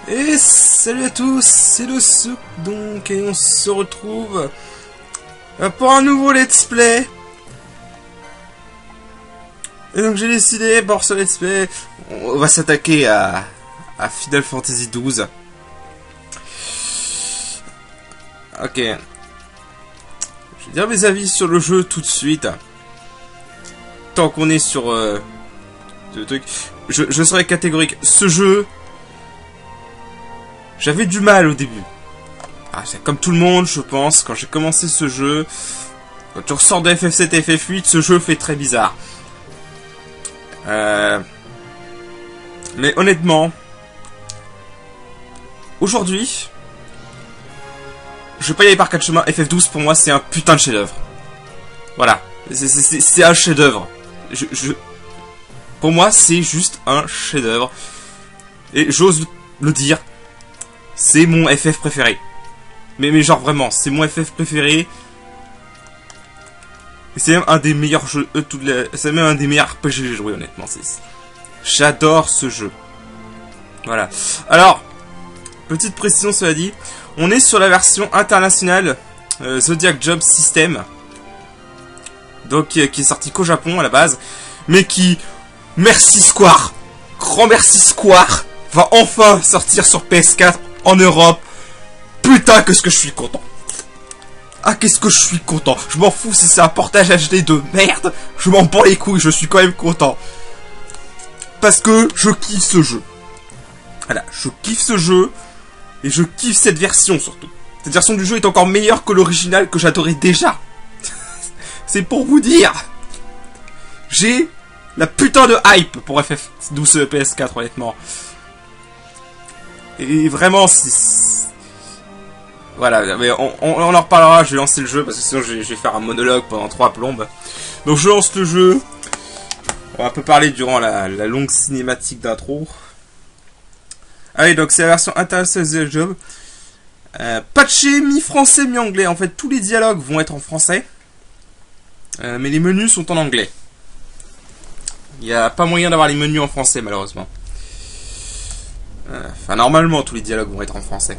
Et salut à tous, c'est le Souk donc, et on se retrouve pour un nouveau let's play. Et donc j'ai décidé, pour ce let's play, on va s'attaquer à Final Fantasy XII. Ok. Je vais dire mes avis sur le jeu tout de suite. Tant qu'on est sur le truc, je serai catégorique. Ce jeu, j'avais du mal au début. Ah, c'est comme tout le monde, je pense, quand j'ai commencé ce jeu. Quand tu ressors de FF7 et FF8, ce jeu fait très bizarre. Mais honnêtement, aujourd'hui, je vais pas y aller par quatre chemins. FF12 pour moi c'est un putain de chef-d'œuvre. Voilà, c'est un chef-d'œuvre. Pour moi c'est juste un chef-d'œuvre. Et j'ose le dire, c'est mon FF préféré. Mais genre vraiment, c'est mon FF préféré. C'est même un des meilleurs jeux, c'est même un des meilleurs RPG que j'ai joué honnêtement. J'adore ce jeu. Voilà. Alors, petite précision cela dit, on est sur la version internationale Zodiac Job System. Donc qui est sorti qu'au Japon à la base. Mais qui, merci Square, grand merci Square, va enfin sortir sur PS4 en Europe. Putain qu'est-ce que je suis content. Ah qu'est-ce que je suis content. Je m'en fous si c'est un portage HD de merde. Je m'en bats les couilles, je suis quand même content. Parce que je kiffe ce jeu. Voilà, je kiffe ce jeu. Et je kiffe cette version surtout. Cette version du jeu est encore meilleure que l'original que j'adorais déjà. C'est pour vous dire. J'ai la putain de hype pour FF12 PS4 honnêtement. Et vraiment c'est... Voilà, mais on en reparlera, je vais lancer le jeu parce que sinon je vais faire un monologue pendant 3 plombes. Donc je lance le jeu. On va un peu parler durant la longue cinématique d'intro. Allez, donc c'est la version internationale de Job. Patché mi-français, mi-anglais. En fait, tous les dialogues vont être en français. Mais les menus sont en anglais. Il n'y a pas moyen d'avoir les menus en français, malheureusement. Enfin, normalement, tous les dialogues vont être en français.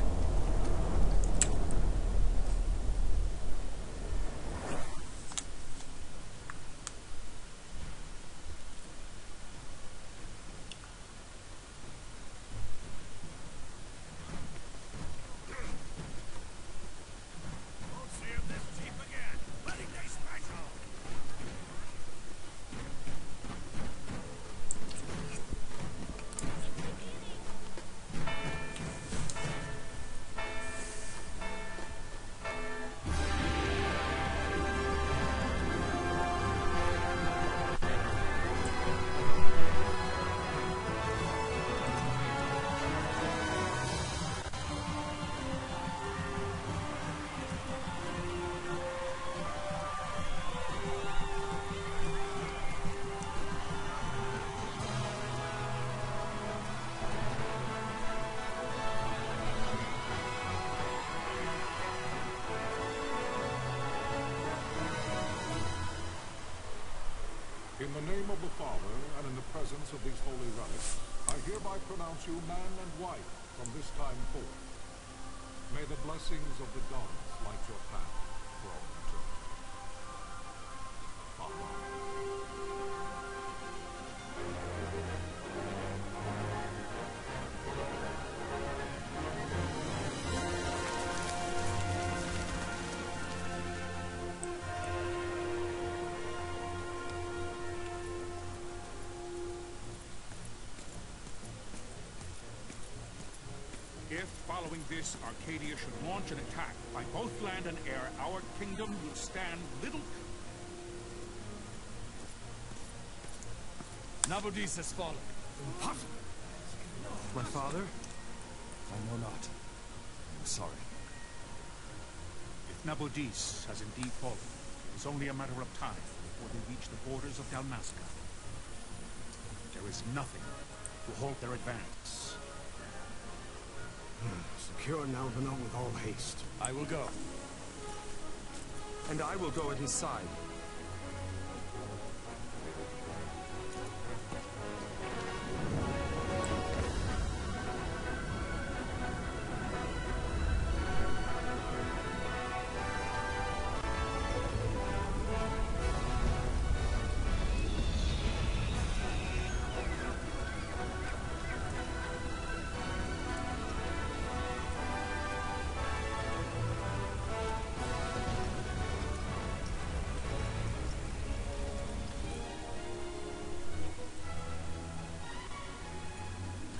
In the name of the Father, and in the presence of these holy relics, I hereby pronounce you man and wife from this time forth. May the blessings of the gods light your path for all eternity. Amen. If, following this, Arcadia should launch an attack by both land and air, our kingdom will stand little... Nabudis has fallen. Impossible! My father? I know not. I'm sorry. If Nabudis has indeed fallen, it is only a matter of time before they reach the borders of Dalmasca. There is nothing to halt their advance. Secure Nalvanon with all haste. I will go. And I will go at his side.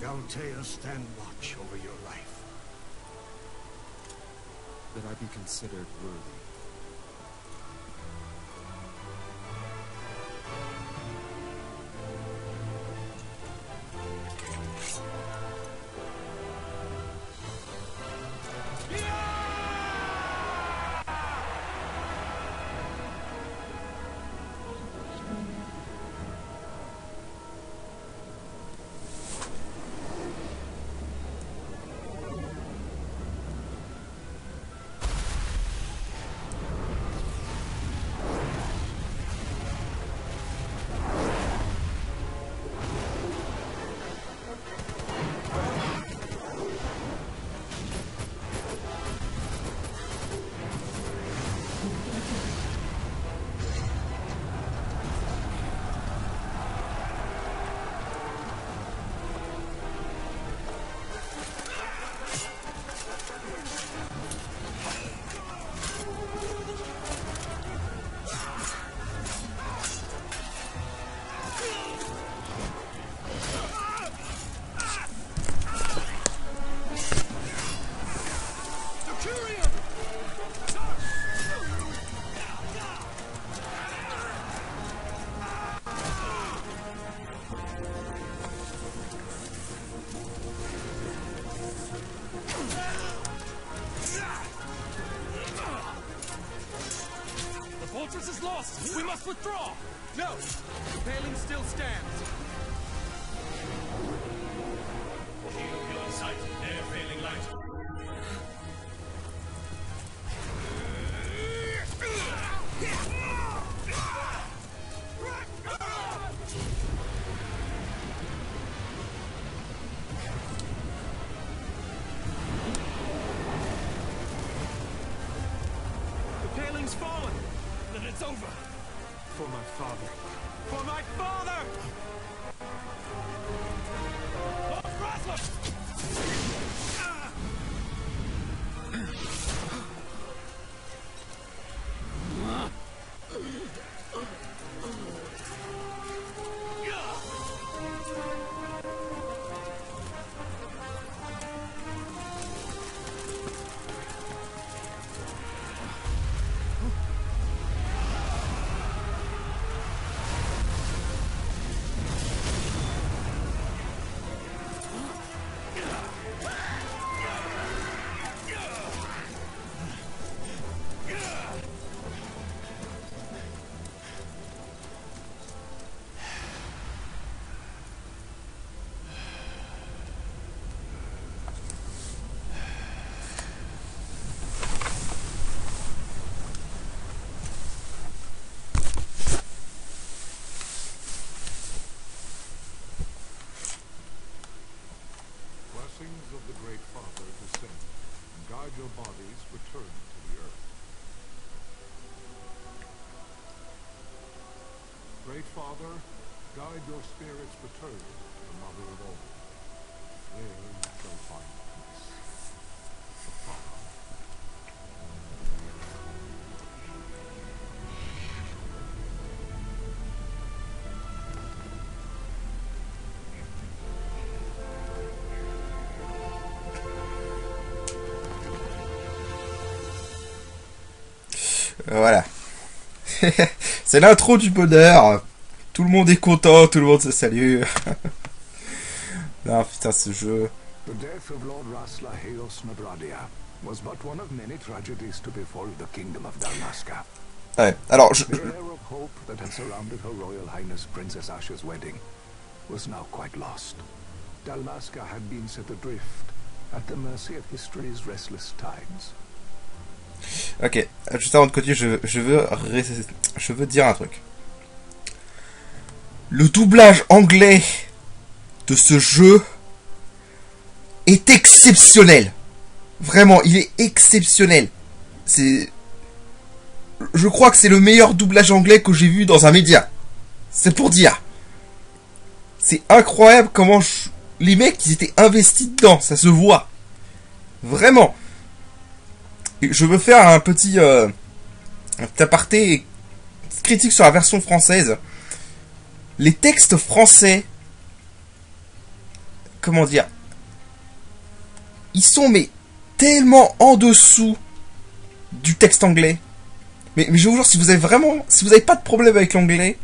Galtea stand watch over your life. That I be considered worthy. Fortress is lost! We must withdraw! No! The paling still stands! Shield in sight. Air failing light. The paling's fallen! Then it's over! For my father! For my father! Lord Rasmus! Blessings of the Great Father descend, and guide your bodies return to the earth. Great Father, guide your spirits return to the Mother of all. There you shall find peace. The Father. Voilà. C'est l'intro du bonheur. Tout le monde est content, tout le monde se salue. Non, putain, ce jeu. The death of Lord Rasla Heos Nabradia was but one of many tragedies to befall the kingdom of Dalmasca. Ouais, alors, The air of hope that had surrounded Her Royal Highness Princess Asha's wedding was now quite lost. Dalmasca had been set adrift at the mercy of history's restless tides. Ok, juste avant de continuer, je veux dire un truc. Le doublage anglais de ce jeu est exceptionnel. Vraiment, il est exceptionnel. Je crois que c'est le meilleur doublage anglais que j'ai vu dans un média. C'est pour dire. C'est incroyable comment les mecs, ils étaient investis dedans, ça se voit. Vraiment. Et je veux faire un petit aparté critique sur la version française. Les textes français, comment dire, ils sont mais tellement en dessous du texte anglais. Mais je vous jure, si vous avez pas de problème avec l'anglais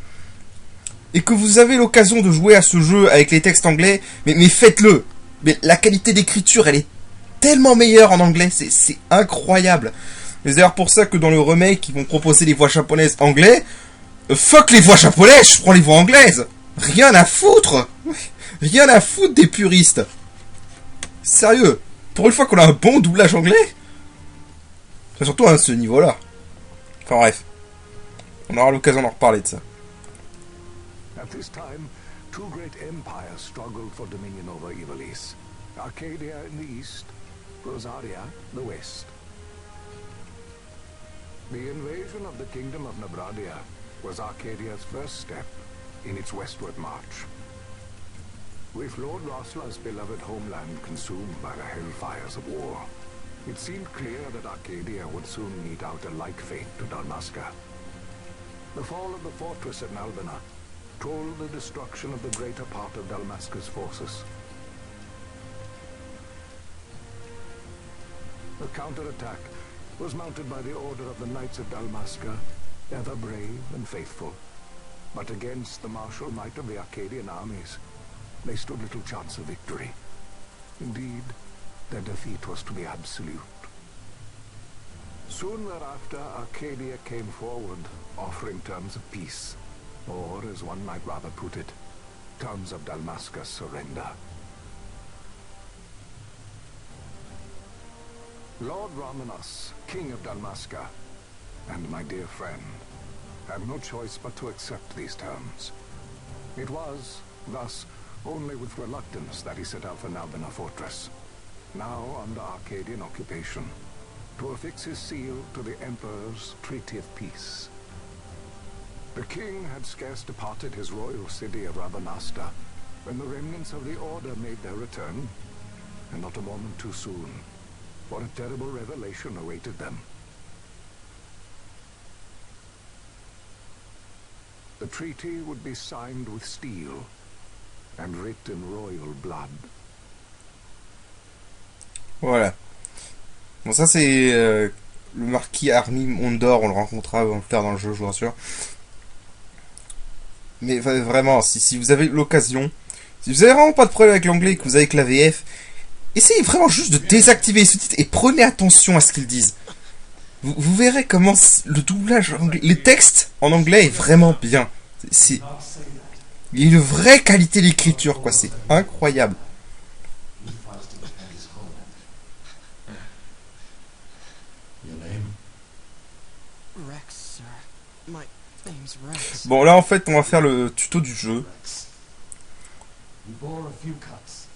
et que vous avez l'occasion de jouer à ce jeu avec les textes anglais, mais faites-le. Mais la qualité d'écriture, elle est tellement meilleure en anglais, c'est incroyable. Et c'est d'ailleurs pour ça que dans le remake, ils vont proposer les voix japonaises anglais. Fuck les voix japonaises, je prends les voix anglaises. Rien à foutre. Rien à foutre des puristes. Sérieux, pour une fois qu'on a un bon doublage anglais. C'est surtout à ce niveau-là. Enfin bref, on aura l'occasion d'en reparler de ça. At this time, two great empires struggled for dominion over Ivalice. Arcadia in the east, Rosaria the west. The invasion of the kingdom of Nabradia was Arcadia's first step in its westward march. With Lord Rossla's beloved homeland consumed by the hellfires of war, it seemed clear that Arcadia would soon mete out a like fate to Dalmasca. The fall of the fortress at Nalbina told the destruction of the greater part of Dalmasca's forces. The counterattack was mounted by the order of the Knights of Dalmasca, ever brave and faithful. But against the martial might of the Arcadian armies, they stood little chance of victory. Indeed, their defeat was to be absolute. Soon thereafter, Arcadia came forward, offering terms of peace, or, as one might rather put it, terms of Dalmasca's surrender. Lord Ramenas, King of Dalmasca, and my dear friend, had no choice but to accept these terms. It was, thus, only with reluctance that he set out for Nalbina Fortress, now under Arcadian occupation, to affix his seal to the Emperor's Treaty of Peace. The king had scarce departed his royal city of Rabanasta when the remnants of the Order made their return, and not a moment too soon, for a terrible revelation awaited them. The treaty would be signed with steel and writ in royal blood. Voilà. Bon, ça c'est le marquis Armin Mondor, on le rencontrera plus tard dans le jeu, je vous rassure. Mais vraiment, si vous avez l'occasion, si vous avez vraiment pas de problème avec l'anglais et que vous avez que la VF, essayez vraiment juste de désactiver les sous-titres et prenez attention à ce qu'ils disent. Vous verrez comment le doublage anglais, les textes en anglais est vraiment bien. Il y a une vraie qualité d'écriture, quoi. C'est incroyable. Rex, sir. My name's Rex. Bon, là, en fait, on va faire le tuto du jeu. You bore a few cuts,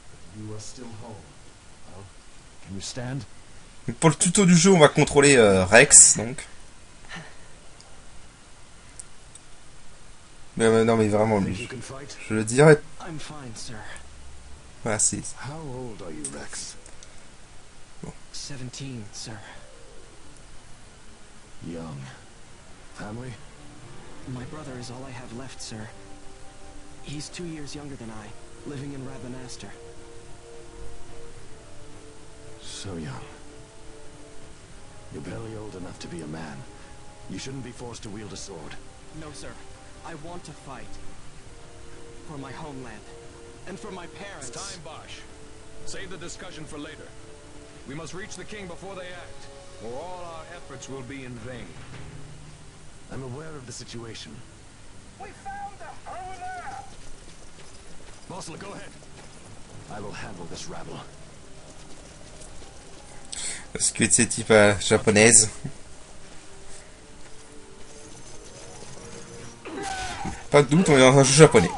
but you are still whole. Well, can you stand? Donc, pour le tuto du jeu, on va contrôler Rex, donc. Mais non, mais vraiment, lui, je le dirais. I'm fine, sir. Voilà, c'est... How old are you, Rex? 17, sir. Young. Family? My brother is all I have left, sir. He's 2 years younger than I, living in Rabanastre. So young. You're barely old enough to be a man. You shouldn't be forced to wield a sword. No, sir. I want to fight. For my homeland. And for my parents. It's time, Bosch. Save the discussion for later. We must reach the king before they act, or all our efforts will be in vain. I'm aware of the situation. We found them! Over there! Mossel, go ahead. I will handle this rabble. Parce que c'est type japonaise. Pas de doute, on est dans un jeu japonais.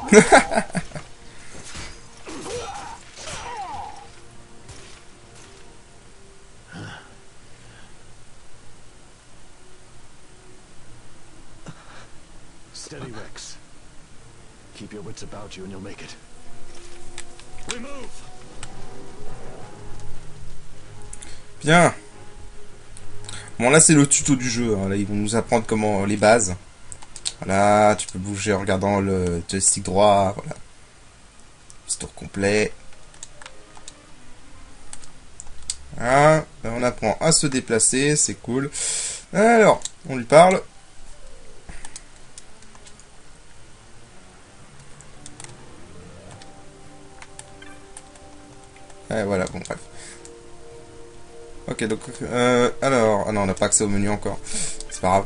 Steady, Rex. Keep your wits about you and you'll make it. We move! Bien. Bon, là, c'est le tuto du jeu. Hein. Là, ils vont nous apprendre comment les bases. Voilà, tu peux bouger en regardant le joystick droit. Voilà. Petit tour complet. Voilà, on apprend à se déplacer, c'est cool. Alors, on lui parle. Voilà, bon, bref. Ok, donc, alors... Ah non, on n'a pas accès au menu encore. C'est pas grave.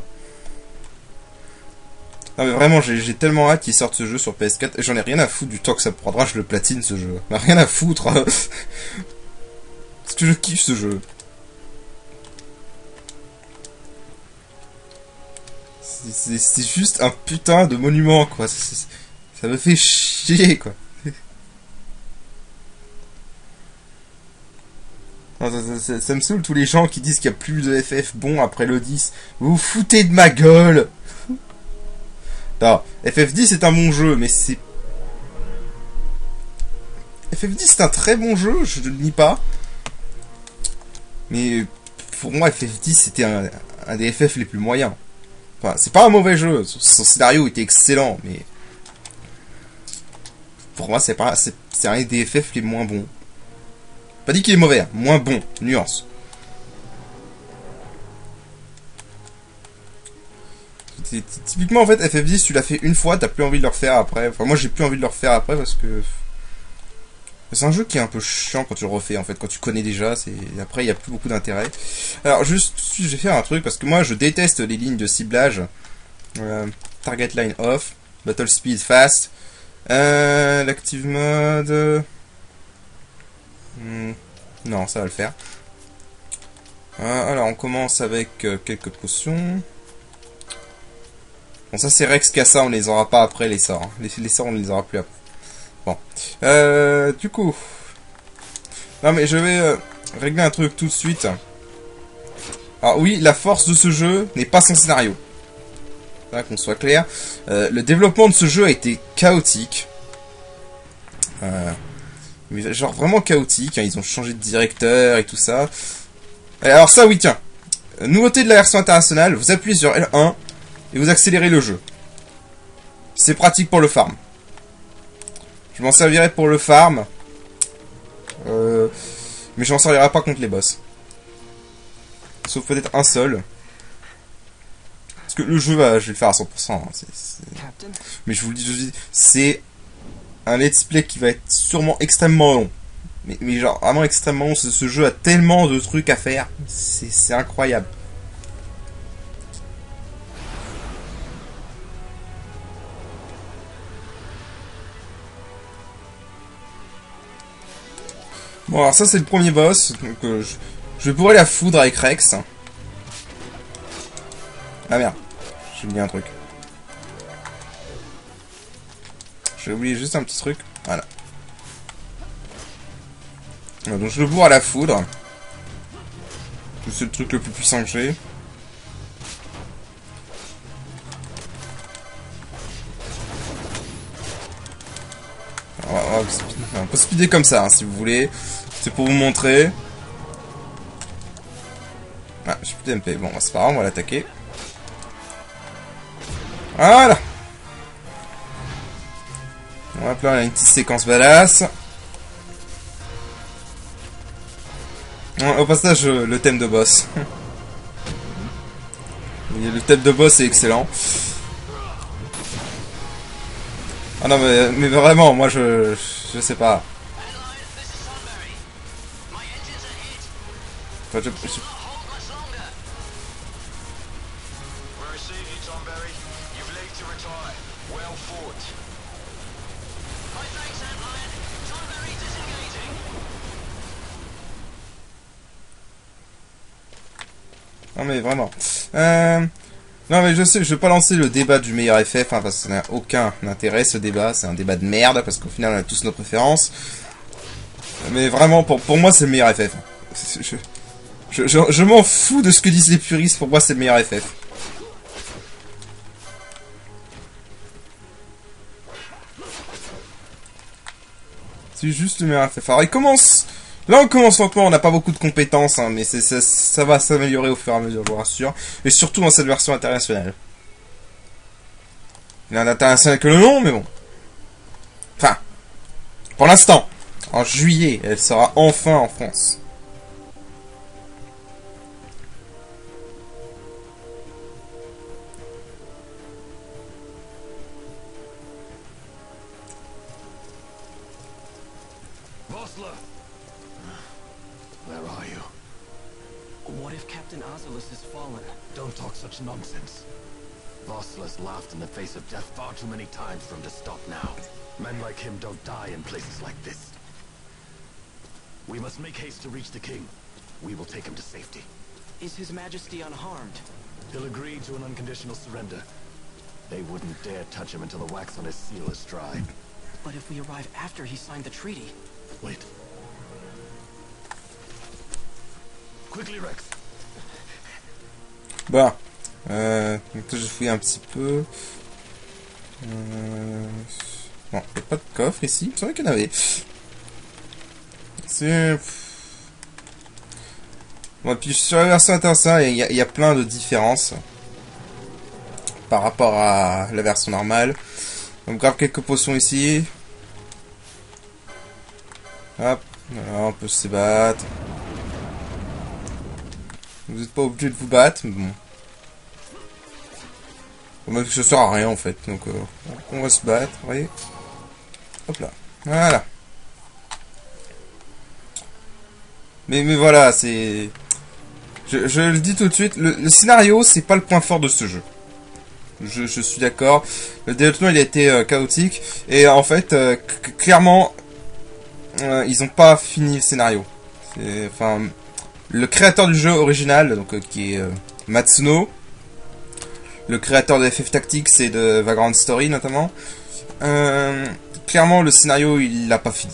Non mais vraiment, j'ai tellement hâte qu'il sorte ce jeu sur PS4. Et j'en ai rien à foutre du temps que ça prendra, je le platine ce jeu. Mais rien à foutre. Parce que je kiffe ce jeu. C'est juste un putain de monument, quoi. Ça me fait chier, quoi. Non, ça me saoule tous les gens qui disent qu'il n'y a plus de FF bon après le 10. Vous vous foutez de ma gueule. Non, FF10 c'est un bon jeu, mais c'est... FF10 c'est un très bon jeu, je ne le nie pas. Mais pour moi FF10 c'était un des FF les plus moyens. Enfin, c'est pas un mauvais jeu, son scénario était excellent, mais... Pour moi c'est un des FF les moins bons. Pas dit qu'il est mauvais, hein. Moins bon, nuance. Typiquement en fait FF10 tu l'as fait une fois, t'as plus envie de le refaire après. Enfin moi j'ai plus envie de le refaire après parce que c'est un jeu qui est un peu chiant quand tu le refais en fait, quand tu connais déjà, après il y a plus beaucoup d'intérêt. Alors juste je vais faire un truc parce que moi je déteste les lignes de ciblage. Target line off, battle speed fast, l'active mode. Non, ça va le faire. Alors on commence avec quelques potions. Bon, ça c'est Rex Cassa, on les aura pas après les sorts. Hein. Les sorts on les aura plus après. Bon. Du coup. Non mais je vais régler un truc tout de suite. Alors oui, la force de ce jeu n'est pas son scénario. Là, qu'on soit clair. Le développement de ce jeu a été chaotique. Mais genre vraiment chaotique. Hein. Ils ont changé de directeur et tout ça. Alors ça oui, tiens. Nouveauté de la version internationale, vous appuyez sur L1. Et vous accélérez le jeu. C'est pratique pour le farm. Je m'en servirai pour le farm. Mais je m'en servirai pas contre les boss. Sauf peut-être un seul. Parce que le jeu, je vais le faire à 100%. Hein. Mais je vous le dis, c'est un let's play qui va être sûrement extrêmement long. Mais genre, vraiment extrêmement long. Ce jeu a tellement de trucs à faire. C'est incroyable. Bon, alors ça c'est le premier boss, donc je pourrais la foudre avec Rex. Ah merde, j'ai oublié un truc. J'ai oublié juste un petit truc, voilà. Donc je le bourre à la foudre. C'est le truc le plus puissant que j'ai. On peut speeder comme ça, hein, si vous voulez. C'est pour vous montrer. Ah, j'ai plus d'MP. Bon, c'est pas grave, on va l'attaquer. Voilà. Hop là, on a une petite séquence badass. Au passage, le thème de boss. Le thème de boss est excellent. Ah non, mais vraiment, moi je sais pas. Enfin, non mais vraiment. Non mais je sais, je vais pas lancer le débat du meilleur FF, hein, parce que ça n'a aucun intérêt ce débat, c'est un débat de merde, parce qu'au final on a tous nos préférences. Mais vraiment, pour moi c'est le meilleur FF. Je m'en fous de ce que disent les puristes, pour moi c'est le meilleur FF. C'est juste le meilleur FF. Alors il commence... Là on commence lentement, on n'a pas beaucoup de compétences, hein, mais ça va s'améliorer au fur et à mesure, je vous rassure. Et surtout dans cette version internationale. Il y a un international que le nom, mais bon. Enfin, pour l'instant. En juillet, elle sera enfin en France. Vossler! Where are you? What if Captain Azulis has fallen? Don't talk such nonsense. Vossler's laughed in the face of death far too many times for him to stop now. Men like him don't die in places like this. We must make haste to reach the king. We will take him to safety. Is His Majesty unharmed? He'll agree to an unconditional surrender. They wouldn't dare touch him until the wax on his seal is dry. But if we arrive after he signed the treaty... Wait. Quickly, Rex. Bon. Donc là, je fouille un petit peu. Non, il n'y a pas de coffre ici. Il me semblait qu'il y en avait. C'est... Bon, puis sur la version internationale, il y a plein de différences par rapport à la version normale. On grave quelques potions ici. Hop, voilà, on peut se battre. Vous n'êtes pas obligé de vous battre, mais bon. Même que ça sert à rien en fait, donc on va se battre, vous voyez. Hop là, voilà. Mais voilà, c'est... Je le dis tout de suite, le scénario, c'est pas le point fort de ce jeu. Je suis d'accord. Le développement, il a été chaotique. Et en fait, clairement, ils ont pas fini le scénario. Enfin, le créateur du jeu original, donc qui est Matsuno, le créateur de FF Tactics et de Vagrant Story notamment, clairement, le scénario, il l'a pas fini.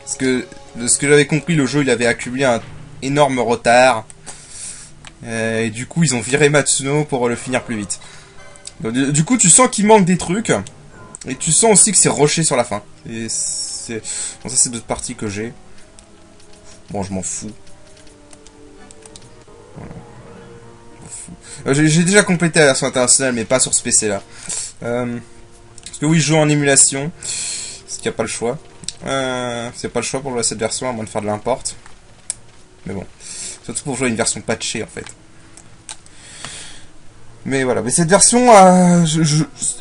Parce que, de ce que j'avais compris, le jeu, il avait accumulé un énorme retard. Et du coup, ils ont viré Matsuno pour le finir plus vite. Donc, du coup, tu sens qu'il manque des trucs. Et tu sens aussi que c'est rushé sur la fin. Et c'est... Bon, ça, c'est d'autres parties que j'ai. Bon, je m'en fous. Voilà. J'ai déjà complété la version internationale, mais pas sur ce PC-là. Parce que oui, je joue en émulation. Parce qu'il n'y a pas le choix. C'est pas le choix pour jouer à cette version, à moins de faire de l'import. Mais bon. Surtout pour jouer à une version patchée, en fait. Mais voilà. Mais cette version,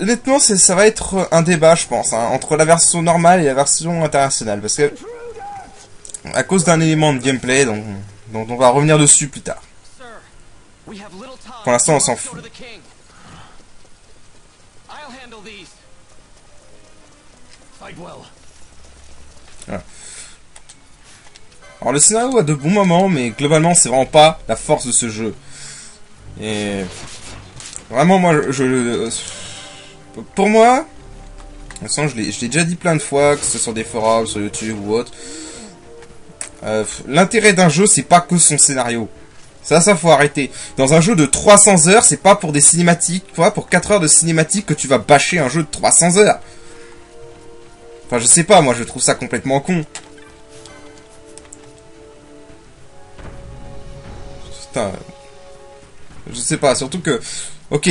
honnêtement, ça va être un débat, je pense, hein, entre la version normale et la version internationale. Parce que, à cause d'un élément de gameplay dont on va revenir dessus plus tard. Pour l'instant, on s'en fout. Voilà. Alors le scénario a de bons moments, mais globalement c'est vraiment pas la force de ce jeu. Et vraiment moi, pour moi, de toute façon, je l'ai déjà dit plein de fois, que ce soit sur des forums, sur YouTube ou autre. L'intérêt d'un jeu, c'est pas que son scénario. Ça faut arrêter. Dans un jeu de 300 heures, c'est pas pour des cinématiques, pas pour 4 heures de cinématiques que tu vas bâcher un jeu de 300 heures. Enfin, je sais pas, moi je trouve ça complètement con. Putain. Je sais pas, surtout que... Ok,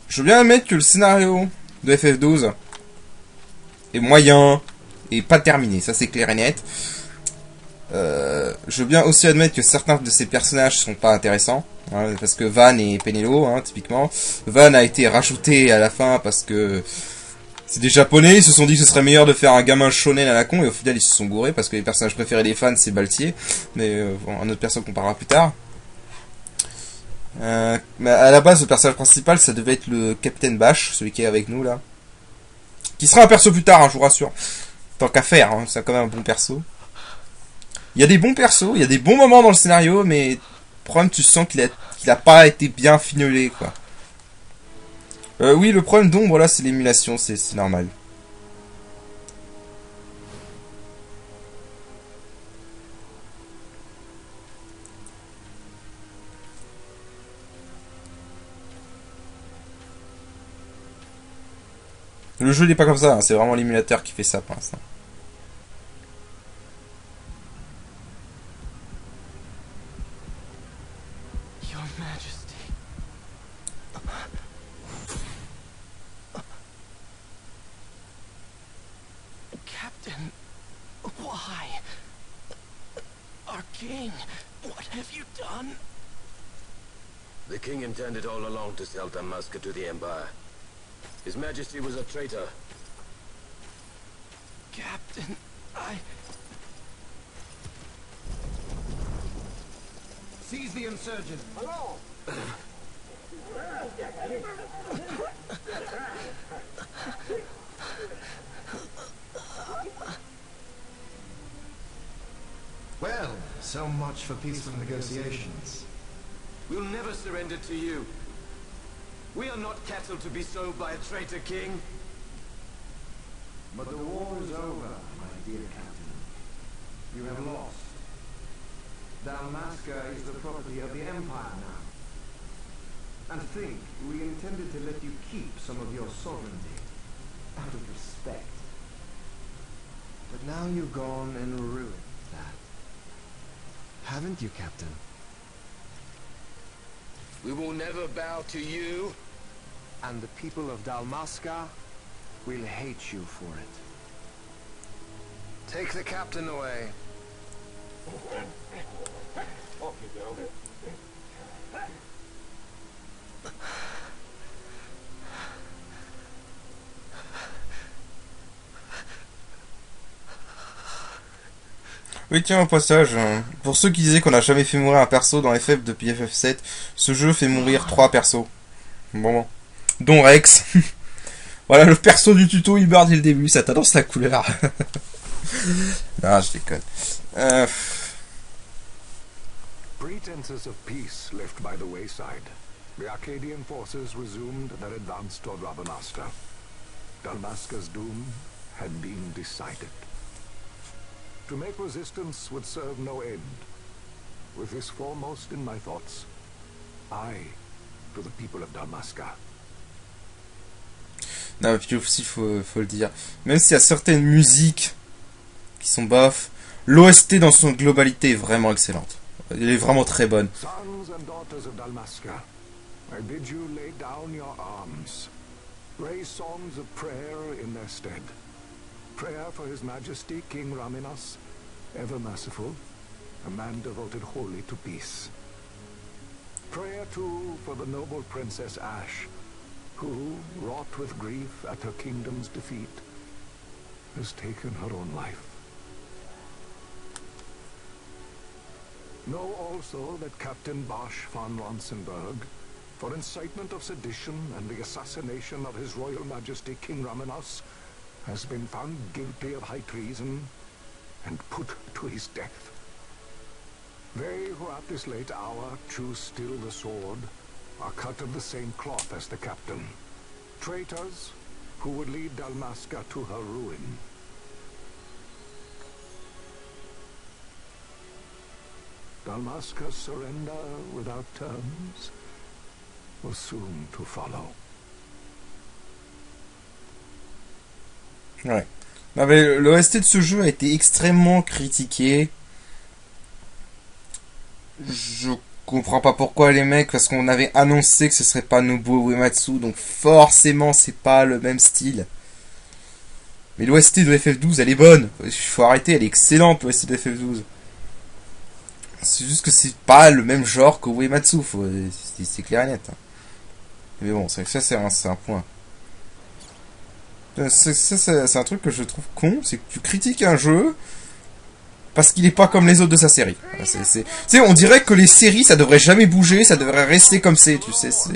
je veux bien admettre que le scénario de FF12 est moyen et pas terminé, ça c'est clair et net. Je veux bien aussi admettre que certains de ces personnages sont pas intéressants, hein, parce que Van et Penelo, hein, typiquement. Van a été rajouté à la fin parce que c'est des japonais, ils se sont dit que ce serait meilleur de faire un gamin shonen à la con, et au final ils se sont gourés parce que les personnages préférés des fans c'est Baltier, mais bon, un autre perso qu'on parlera plus tard. Mais à la base le personnage principal ça devait être le Capitaine Bash, celui qui est avec nous là, qui sera un perso plus tard, hein, je vous rassure, tant qu'à faire, hein, c'est quand même un bon perso. Il y a des bons persos, il y a des bons moments dans le scénario, mais le problème tu sens qu'il a pas été bien fignolé quoi. Oui, le problème d'ombre là c'est l'émulation, c'est normal. Le jeu n'est pas comme ça, hein, c'est vraiment l'émulateur qui fait ça pour l'instant. Your Majesty. Captain, why? Our king, what have you done? The king intended all along to sell Damaska to the Empire. His Majesty was a traitor. Captain, the insurgent. Well, so much for peaceful negotiations. We'll never surrender to you. We are not cattle to be sold by a traitor king. But the war is over, my dear Captain. You have lost. Dalmasca is the property of the Empire now. And think, we intended to let you keep some of your sovereignty, out of respect. But now you've gone and ruined that. Haven't you, Captain? We will never bow to you. And the people of Dalmasca will hate you for it. Take the captain away. Off you go. Oui, tiens, au passage, pour ceux qui disaient qu'on n'a jamais fait mourir un perso dans FF depuis FF7, ce jeu fait mourir 3 persos. Bon, dont Rex. Voilà, le perso du tuto, il meurt dès le début, ça t'annonce la couleur. Non, je déconne. Pretenses of peace left by the wayside, the Arcadian forces resumed their advance toward Rabanastre. Dalmasca's doom had been decided. To make resistance would serve no end. With this foremost in my thoughts, I, to the people of Dalmasca. Non, et puis aussi, faut le dire. Même s'il y a certaines musiques qui sont bof, l'OST dans son globalité est vraiment excellente. Elle est vraiment très bonne. Sons and daughters of Dalmasca, I bid you lay down your arms. Raise songs of prayer in their stead. Prayer for His Majesty King Raminas, ever merciful, a man devoted wholly to peace. Prayer too for the noble Princess Ashe, who, wrought with grief at her kingdom's defeat, has taken her own life. Know also that Captain Bosch von Ronsenberg, for incitement of sedition and the assassination of His Royal Majesty King Raminas, has been found guilty of high treason and put to his death. They who at this late hour choose still the sword are cut of the same cloth as the captain. Traitors who would lead Dalmasca to her ruin. Dalmasca's surrender without terms was soon to follow. Ouais. Non, mais l'OST de ce jeu a été extrêmement critiqué. Je comprends pas pourquoi les mecs, parce qu'on avait annoncé que ce serait pas Nobuo Uematsu, donc forcément c'est pas le même style. Mais l'OST de FF12 elle est bonne. Il faut arrêter, elle est excellente l'OST de FF12. C'est juste que c'est pas le même genre que Uematsu, c'est clair et net. Mais bon, ça c'est un point. C'est un truc que je trouve con, c'est que tu critiques un jeu parce qu'il est pas comme les autres de sa série. Tu sais, on dirait que les séries, ça devrait jamais bouger, ça devrait rester comme c'est, tu sais, c'est...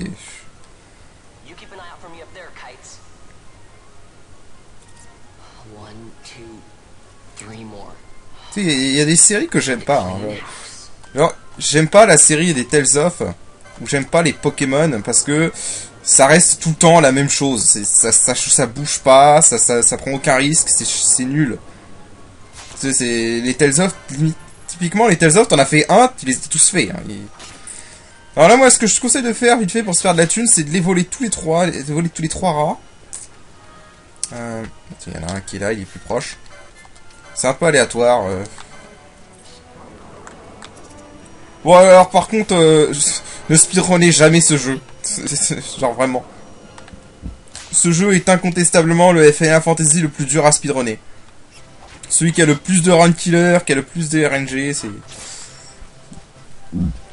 Tu sais, il y a des séries que j'aime pas. Hein. Genre, j'aime pas la série des Tales of, ou j'aime pas les Pokémon, parce que ça reste tout le temps la même chose. Ça bouge pas, ça prend aucun risque, c'est nul. C'est les Tales of, typiquement les Tales of, t'en as fait un, tu les as tous faits. Hein. Alors là, moi, ce que je te conseille de faire, vite fait, pour se faire de la thune, c'est de les voler tous les trois, rats. Il y en a un qui est là, il est plus proche. C'est un peu aléatoire. Bon, alors par contre, ne speedrunnez jamais ce jeu. Genre vraiment. Ce jeu est incontestablement le FF1 Fantasy le plus dur à speedrunner. Celui qui a le plus de run killer, qui a le plus de RNG, c'est...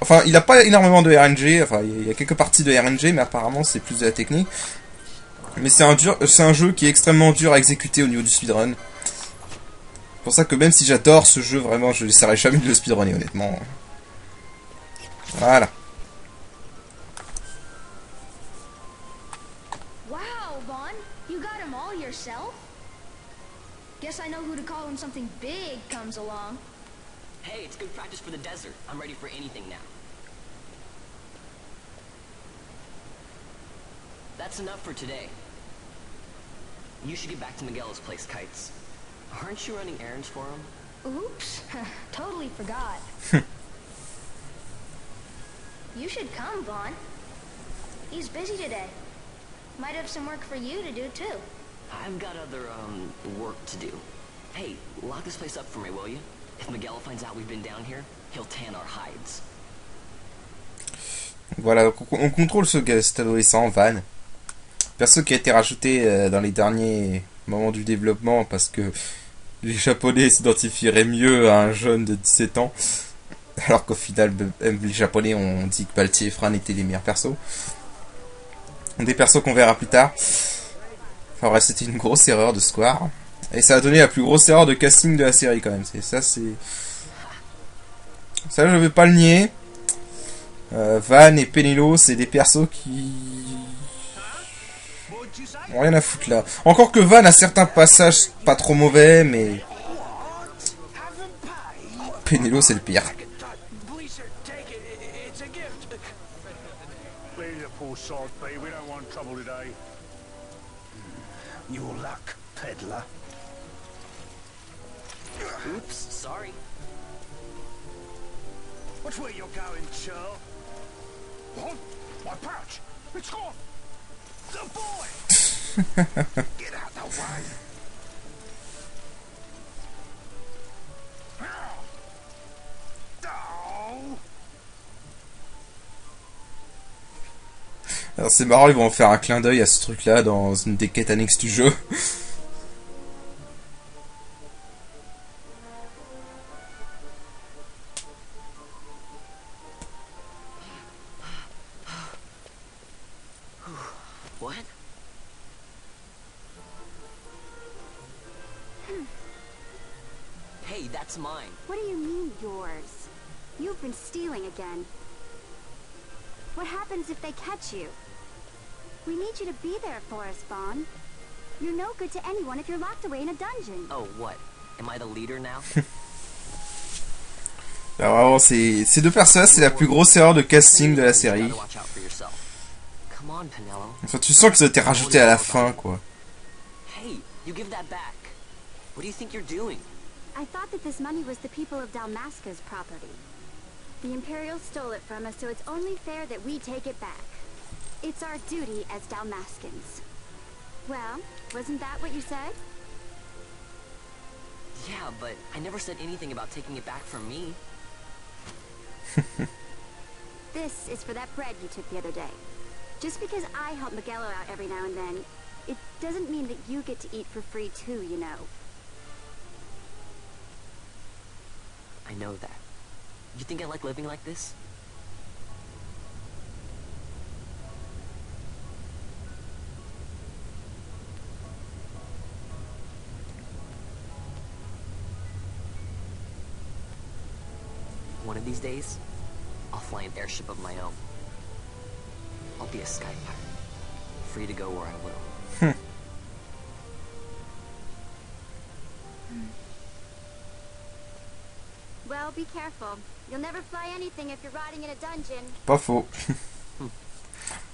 Enfin, il a pas énormément de RNG, enfin, il y a quelques parties de RNG, mais apparemment c'est plus de la technique. Mais c'est un jeu qui est extrêmement dur à exécuter au niveau du speedrun. C'est pour ça que même si j'adore ce jeu, vraiment, je n'essaierai jamais de le speedrunner, honnêtement. Voilà. Wow, Vaughn, you got him all yourself? Guess I know who to call when something big comes along. Hey, it's good practice for the desert. I'm ready for anything now. That's enough for today. You should get back to Miguel's place, Kites. Aren't you running errands for him? Oops, totally forgot. You should come, Vaughn. He's busy today. Might have some work for you to do, too. I've got other, work to do. Hey, lock this place up for me, will you? If Miguel finds out we've been down here, he'll tan our hides. Voilà, donc on contrôle cet adolescent, Van. Perso qui a été rajouté dans les derniers moments du développement parce que les Japonais s'identifieraient mieux à un jeune de 17 ans. Alors qu'au final, les Japonais ont dit que Balti et Fran étaient les meilleurs persos. Des persos qu'on verra plus tard. Enfin bref, c'était une grosse erreur de Square. Et ça a donné la plus grosse erreur de casting de la série quand même. Ça, je vais pas le nier. Van et Penelo, c'est des persos qui ont rien à foutre là. Encore que Van a certains passages pas trop mauvais, mais Penelo c'est le pire. Your luck, peddler. Oops, sorry. Which way you're going, Churl? What? My pouch! It's gone! The boy! Get out the way! Oh! Alors c'est marrant, ils vont faire un clin d'œil à ce truc là dans une des quêtes annexes du jeu. What? Hey, that's mine. What do you mean, yours? You've been stealing again. What happens if they catch you? We need you to be there for us, Vaughn. You're no good to anyone if you're locked away in a dungeon. Oh, what? Am I the leader now? Alors vraiment, ces deux personnages, c'est la plus grosse erreur de casting de la série. Enfin, tu sens que ça a été rajouté à la fin, quoi. Hey, you give that back. What do you think you're doing? I thought that this money was the people of Dalmasca's property. The Imperials stole it from us, so it's only fair that we take it back. It's our duty as Dalmascans. Well, wasn't that what you said? Yeah, but I never said anything about taking it back from me. This is for that bread you took the other day. Just because I help Miguelo out every now and then, it doesn't mean that you get to eat for free too, you know. I know that. You think I like living like this? One of these days, I'll fly an airship of my own. I'll be a sky pirate, free to go where I will. Well, be careful. You'll never fly anything if you're rotting in a dungeon. Pas faux.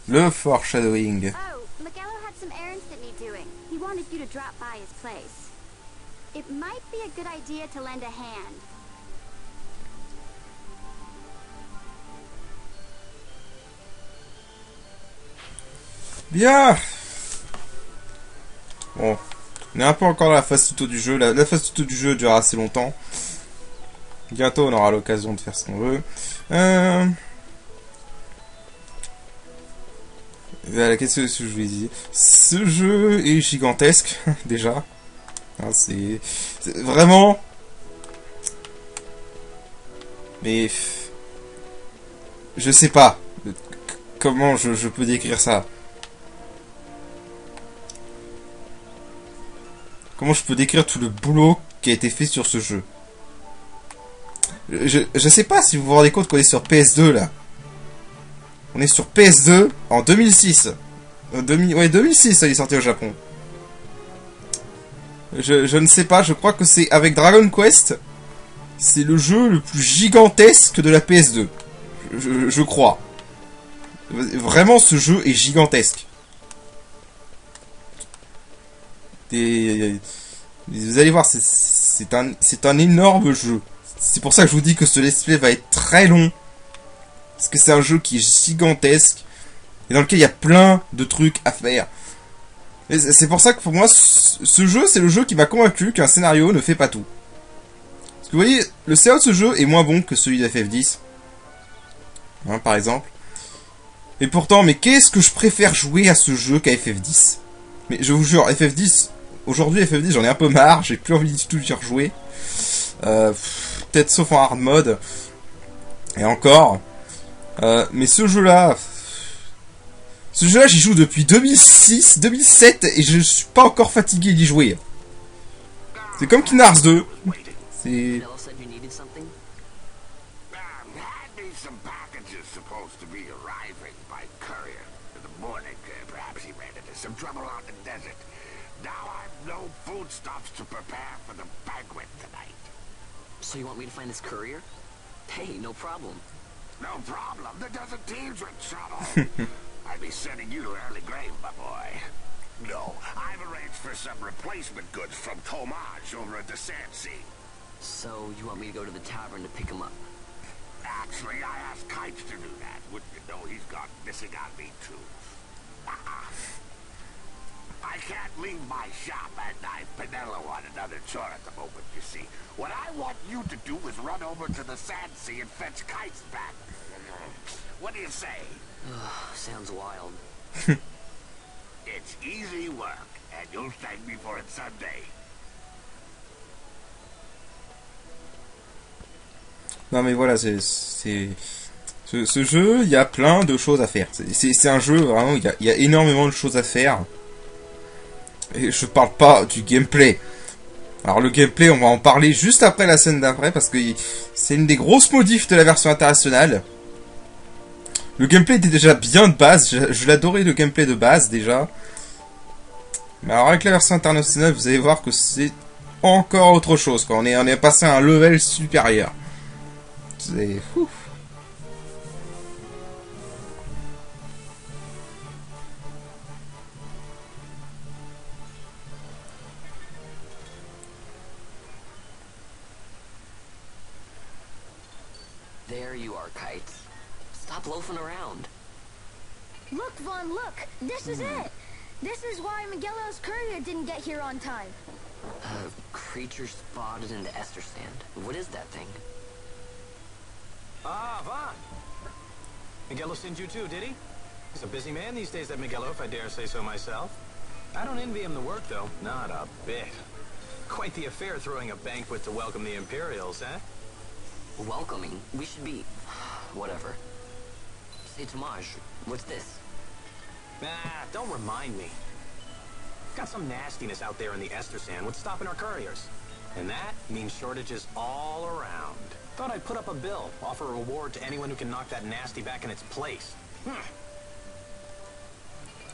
Le foreshadowing. Oh, Miguelo had some errands that need doing. He wanted you to drop by his place. It might be a good idea to lend a hand. Bien. Bon, on est un peu encore dans la phase tuto du jeu. La phase tuto du jeu dure assez longtemps. Bientôt, on aura l'occasion de faire ce qu'on veut. Voilà, qu'est-ce que je voulais dire? Ce jeu est gigantesque, déjà. Hein, c'est vraiment... Mais... Je sais pas comment je peux décrire ça. Comment je peux décrire tout le boulot qui a été fait sur ce jeu? Je sais pas si vous vous rendez compte qu'on est sur PS2 là. On est sur PS2 en 2006. Ouais, 2006, il est sorti au Japon. Je ne sais pas, je crois que c'est avec Dragon Quest. C'est le jeu le plus gigantesque de la PS2. Je crois. Vraiment, ce jeu est gigantesque. Et vous allez voir, c'est un énorme jeu. C'est pour ça que je vous dis que ce let's play va être très long. Parce que c'est un jeu qui est gigantesque. Et dans lequel il y a plein de trucs à faire. Et c'est pour ça que pour moi, ce jeu, c'est le jeu qui m'a convaincu qu'un scénario ne fait pas tout. Parce que vous voyez, le scénario de ce jeu est moins bon que celui de FF10. Hein, par exemple. Et pourtant, mais qu'est-ce que je préfère jouer à ce jeu qu'à FF10? Mais je vous jure, FF10... Aujourd'hui, FF10, j'en ai un peu marre. J'ai plus envie du tout d'y rejouer. Peut-être sauf en hard mode. Et encore. Mais ce jeu-là... Ce jeu-là, j'y joue depuis 2006, 2007, et je suis pas encore fatigué d'y jouer. C'est comme Kingdom Hearts 2. C'est... So you want me to find this courier? Hey, no problem. No problem. The desert teams are in trouble. I'd be sending you to early grave, my boy. No, I've arranged for some replacement goods from Tomage over at the Sand Sea. So you want me to go to the tavern to pick him up? Actually, I asked Kites to do that. Wouldn't you know he's gone missing on me, too. I can't leave my shop, and I've Penelo on another chore at the moment, you see. What I want you to do is run over to the Sand Sea and fetch Kites back. What do you say? Sounds wild. It's easy work, and you'll thank me for it someday. Non mais voilà, ce jeu, il y a plein de choses à faire. C'est un jeu, vraiment, il y a énormément de choses à faire. Et je parle pas du gameplay. Alors le gameplay, on va en parler juste après la scène d'après, parce que c'est une des grosses modifs de la version internationale. Le gameplay était déjà bien de base, je l'adorais le gameplay de base déjà. Mais alors avec la version internationale, vous allez voir que c'est encore autre chose, quoi. On est passé à un level supérieur. C'est fou. There you are, Kites. Stop loafing around. Look, Vaughn, look! This is it! This is why Miguelo's courier didn't get here on time. Creature spotted in the Ester Sand. What is that thing? Ah, Vaughn! Miguelo sent you too, did he? He's a busy man these days, that Miguelo, if I dare say so myself. I don't envy him the work, though. Not a bit. Quite the affair throwing a banquet to welcome the Imperials, eh? Welcoming? We should be... whatever. Say, Tomage, what's this? Nah, don't remind me. Got some nastiness out there in the Ester Sand. What's stopping our couriers? And that means shortages all around. Thought I'd put up a bill, offer a reward to anyone who can knock that nasty back in its place.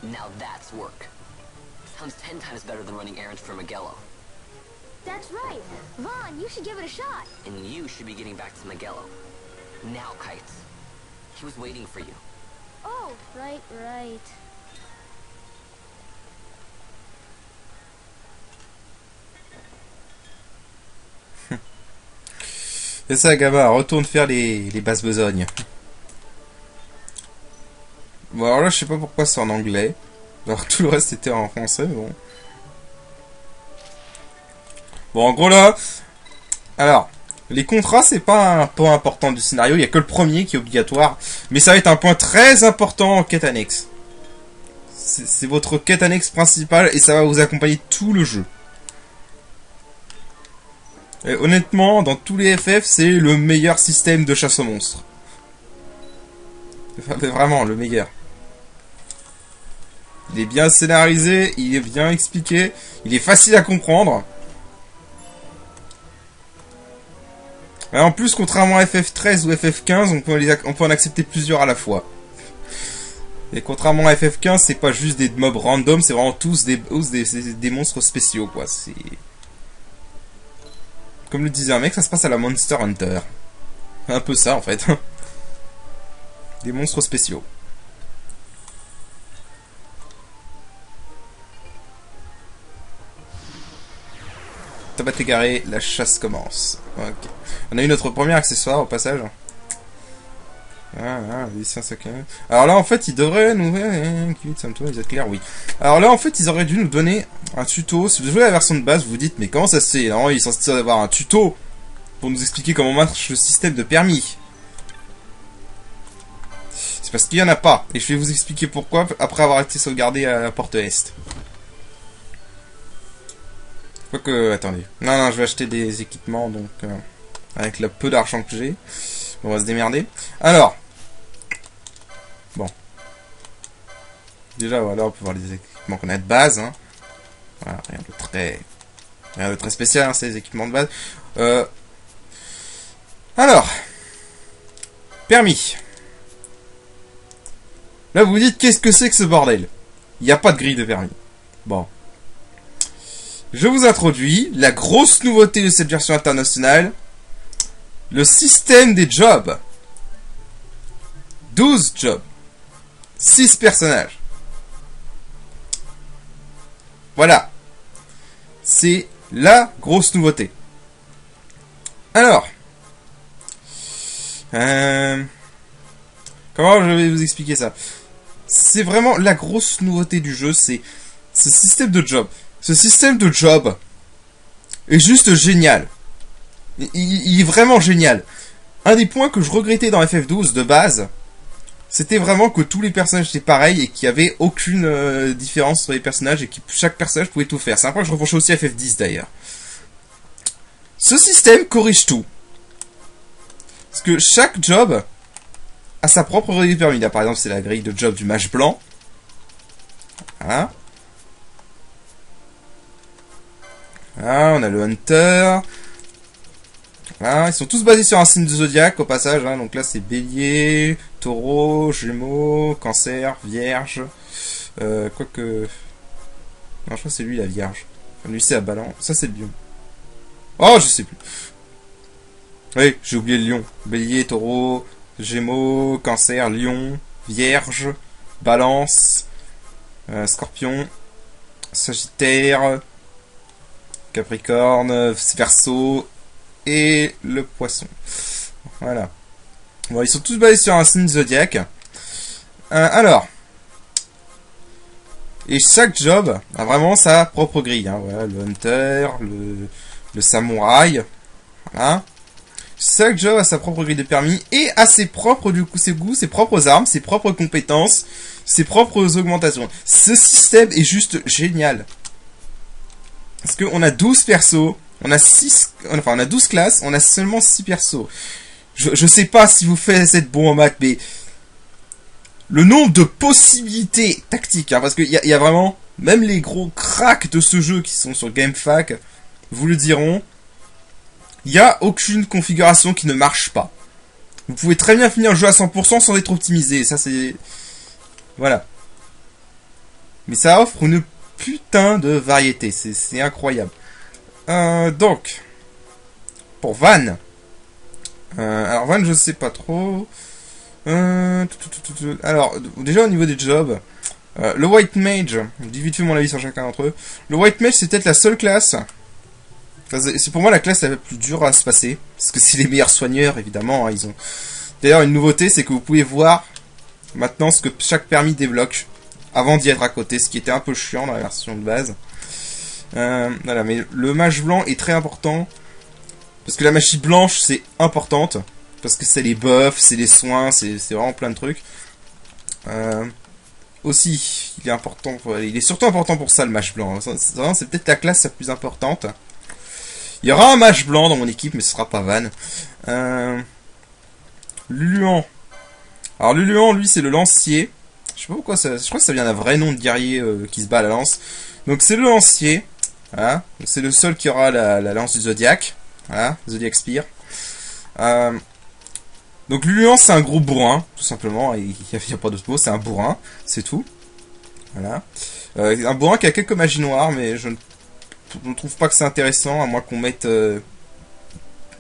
Now that's work. Sounds 10 times better than running errands for Miguelo. That's right. Vaughn, you should give it a shot. And you should be getting back to Miguelo. Now, Kites. He was waiting for you. Oh, right. C'est ça, Gaba, retourne faire les basses besognes. Bon, alors là, je sais pas pourquoi c'est en anglais. Alors, tout le reste était en français, mais bon. Bon, en gros, là... Alors, les contrats, c'est pas un point important du scénario. Il y a que le premier qui est obligatoire. Mais ça va être un point très important en quête annexe. C'est votre quête annexe principale et ça va vous accompagner tout le jeu. Et honnêtement, dans tous les FF, c'est le meilleur système de chasse aux monstres. Enfin, vraiment, le meilleur. Il est bien scénarisé, il est bien expliqué, il est facile à comprendre. Et en plus, contrairement à FF13 ou FF15, on peut en accepter plusieurs à la fois. Et contrairement à FF15, c'est pas juste des mobs random, c'est vraiment tous des monstres spéciaux, quoi. C'est... Comme le disait un mec, ça se passe à la Monster Hunter. Un peu ça, en fait. Des monstres spéciaux. Tabac égaré, la chasse commence. Ok. On a eu notre premier accessoire au passage. Alors là, en fait, ils devraient nous... Ils clairs, oui. Alors là, en fait, ils auraient dû nous donner un tuto. Si vous jouez la version de base, vous vous dites, mais comment ça se fait? Alors, ils sont censés avoir un tuto pour nous expliquer comment marche le système de permis. C'est parce qu'il n'y en a pas. Et je vais vous expliquer pourquoi après avoir été sauvegardé à la porte Est. Quoique, attendez. Non, je vais acheter des équipements, donc... avec le peu d'argent que j'ai. On va se démerder. Alors. Bon. Déjà, voilà, on peut voir les équipements qu'on a de base. Hein. Voilà, rien de très spécial, hein, c'est les équipements de base. Alors. Permis. Là, vous vous dites, qu'est-ce que c'est que ce bordel? Il n'y a pas de grille de permis. Bon. Je vous introduis la grosse nouveauté de cette version internationale. Le système des jobs. 12 jobs. 6 personnages. Voilà. C'est la grosse nouveauté. Alors. Comment je vais vous expliquer ça? C'est vraiment la grosse nouveauté du jeu, c'est ce système de job. Ce système de job est juste génial. Il est vraiment génial. Un des points que je regrettais dans FF12 de base, c'était vraiment que tous les personnages étaient pareils et qu'il n'y avait aucune différence entre les personnages et que chaque personnage pouvait tout faire. C'est un point que je reprochais aussi à FF10 d'ailleurs. Ce système corrige tout. Parce que chaque job a sa propre grille de permis. Là par exemple c'est la grille de job du mage blanc. Voilà. Voilà, on a le hunter. Voilà, ils sont tous basés sur un signe de zodiaque au passage, hein. Donc là c'est bélier, taureau, gémeaux, cancer, vierge. Quoique... Non, je crois que c'est lui la vierge. Enfin, lui c'est la balance. Ça c'est le lion. Oh, je sais plus. Oui, j'ai oublié le lion. Bélier, taureau, gémeaux, cancer, lion, vierge, balance, scorpion, sagittaire, capricorne, verseau... et le poisson. Voilà. Bon, ils sont tous basés sur un signe zodiaque. Alors. Et chaque job a vraiment sa propre grille. Hein. Voilà, le hunter, le samouraï. Voilà. Chaque job a sa propre grille de permis et a ses propres, du coup, ses goûts, ses propres armes, ses propres compétences, ses propres augmentations. Ce système est juste génial. Parce qu'on a 12 persos. On a 12 classes, on a seulement 6 persos. Je sais pas si vous faites cette bon en maths, mais le nombre de possibilités tactiques, hein, parce qu'il y a vraiment, même les gros cracks de ce jeu qui sont sur GameFAQ, vous le diront, il n'y a aucune configuration qui ne marche pas. Vous pouvez très bien finir le jeu à 100% sans être optimisé, ça c'est... Voilà. Mais ça offre une putain de variété, c'est incroyable. Donc, pour Van. Alors Van, je sais pas trop. Alors, déjà au niveau des jobs, le White Mage, je dis vite fait mon avis sur chacun d'entre eux. Le White Mage, c'est peut-être la seule classe. Enfin, c'est pour moi la classe la plus dure à se passer. Parce que c'est les meilleurs soigneurs, évidemment. Hein, ils ont. D'ailleurs, une nouveauté, c'est que vous pouvez voir maintenant ce que chaque permis débloque avant d'y être à côté, ce qui était un peu chiant dans la version de base. Voilà, mais le mage blanc est très important parce que la magie blanche c'est importante parce que c'est les buffs, c'est les soins, c'est vraiment plein de trucs. Aussi, il est surtout important pour ça le mage blanc. C'est peut-être la classe la plus importante. Il y aura un mage blanc dans mon équipe, mais ce sera pas Van. Luluan. Alors Luluan, lui, c'est le lancier. Je sais pas pourquoi ça. Je crois que ça vient d'un vrai nom de guerrier qui se bat à la lance. Donc c'est le lancier. Voilà. C'est le seul qui aura la lance du Zodiac. Voilà, Zodiac Spear. Donc Luluan, c'est un gros bourrin, tout simplement. Il n'y a pas d'autre mot, c'est un bourrin, c'est tout. Voilà. Un bourrin qui a quelques magies noires, mais je ne trouve pas que c'est intéressant, à moins qu'on mette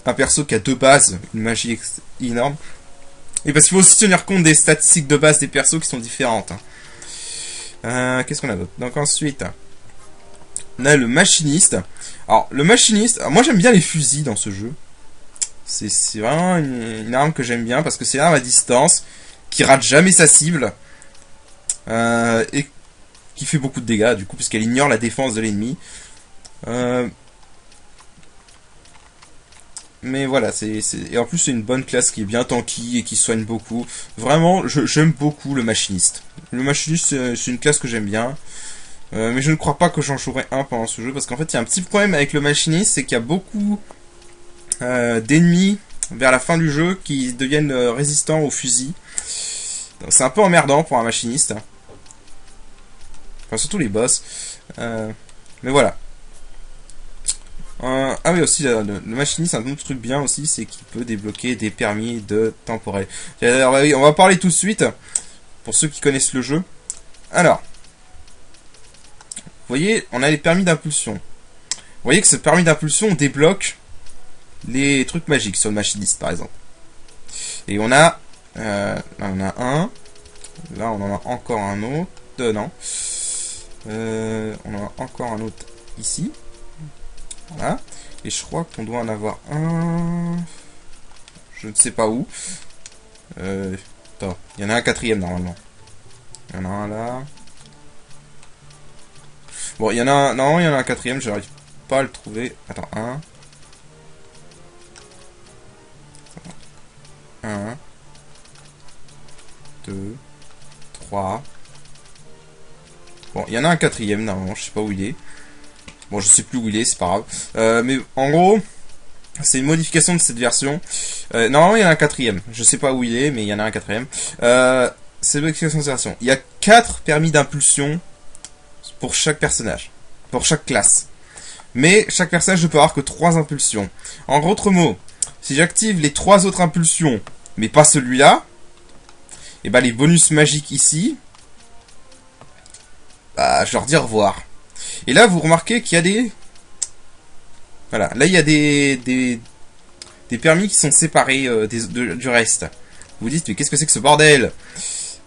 un perso qui a 2 bases, une magie énorme. Et parce qu'il faut aussi tenir compte des statistiques de base des persos qui sont différentes. Qu'est-ce qu'on a d'autre? Donc ensuite, on a le machiniste. Alors, le machiniste, moi j'aime bien les fusils dans ce jeu. C'est vraiment une arme que j'aime bien, parce que c'est une arme à distance, qui rate jamais sa cible, et qui fait beaucoup de dégâts, du coup, puisqu'elle ignore la défense de l'ennemi. Mais voilà, et en plus c'est une bonne classe qui est bien tanky et qui soigne beaucoup. Vraiment, j'aime beaucoup le machiniste. Le machiniste, c'est une classe que j'aime bien. Mais je ne crois pas que j'en jouerai un pendant ce jeu, parce qu'en fait, il y a un petit problème avec le machiniste, c'est qu'il y a beaucoup d'ennemis vers la fin du jeu qui deviennent résistants aux fusils. Donc c'est un peu emmerdant pour un machiniste. Enfin, surtout les boss. Mais voilà. Ah oui, aussi, le machiniste, un autre truc bien aussi, c'est qu'il peut débloquer des permis de temporel. Alors, on va parler tout de suite, pour ceux qui connaissent le jeu. Alors, vous voyez, on a les permis d'impulsion. Vous voyez que ce permis d'impulsion débloque les trucs magiques sur le machiniste, par exemple. Et on a, là on a un, là on en a encore un autre, non. On en a encore un autre ici. Voilà. Et je crois qu'on doit en avoir un... Je ne sais pas où. Attends, il y en a un 4e normalement. Il y en a un là. Bon, il y en a un... Non, il y en a un 4e, j'arrive pas à le trouver. Attends, 1, 2, 3. Bon, il y en a un 4e normalement, je sais pas où il est. Bon, je sais plus où il est, c'est pas grave. Mais en gros, c'est une modification de cette version. Normalement, il y en a un 4e. Je sais pas où il est, mais il y en a un 4e. C'est une modification de cette version. Il y a 4 permis d'impulsion pour chaque personnage. Pour chaque classe. Mais chaque personnage ne peut avoir que 3 impulsions. En d'autres mots, si j'active les 3 autres impulsions, mais pas celui-là, et bah les bonus magiques ici, bah je leur dis au revoir. Et là, vous remarquez qu'il y a des... Voilà, là il y a des permis qui sont séparés du reste. Vous vous dites, mais qu'est-ce que c'est que ce bordel?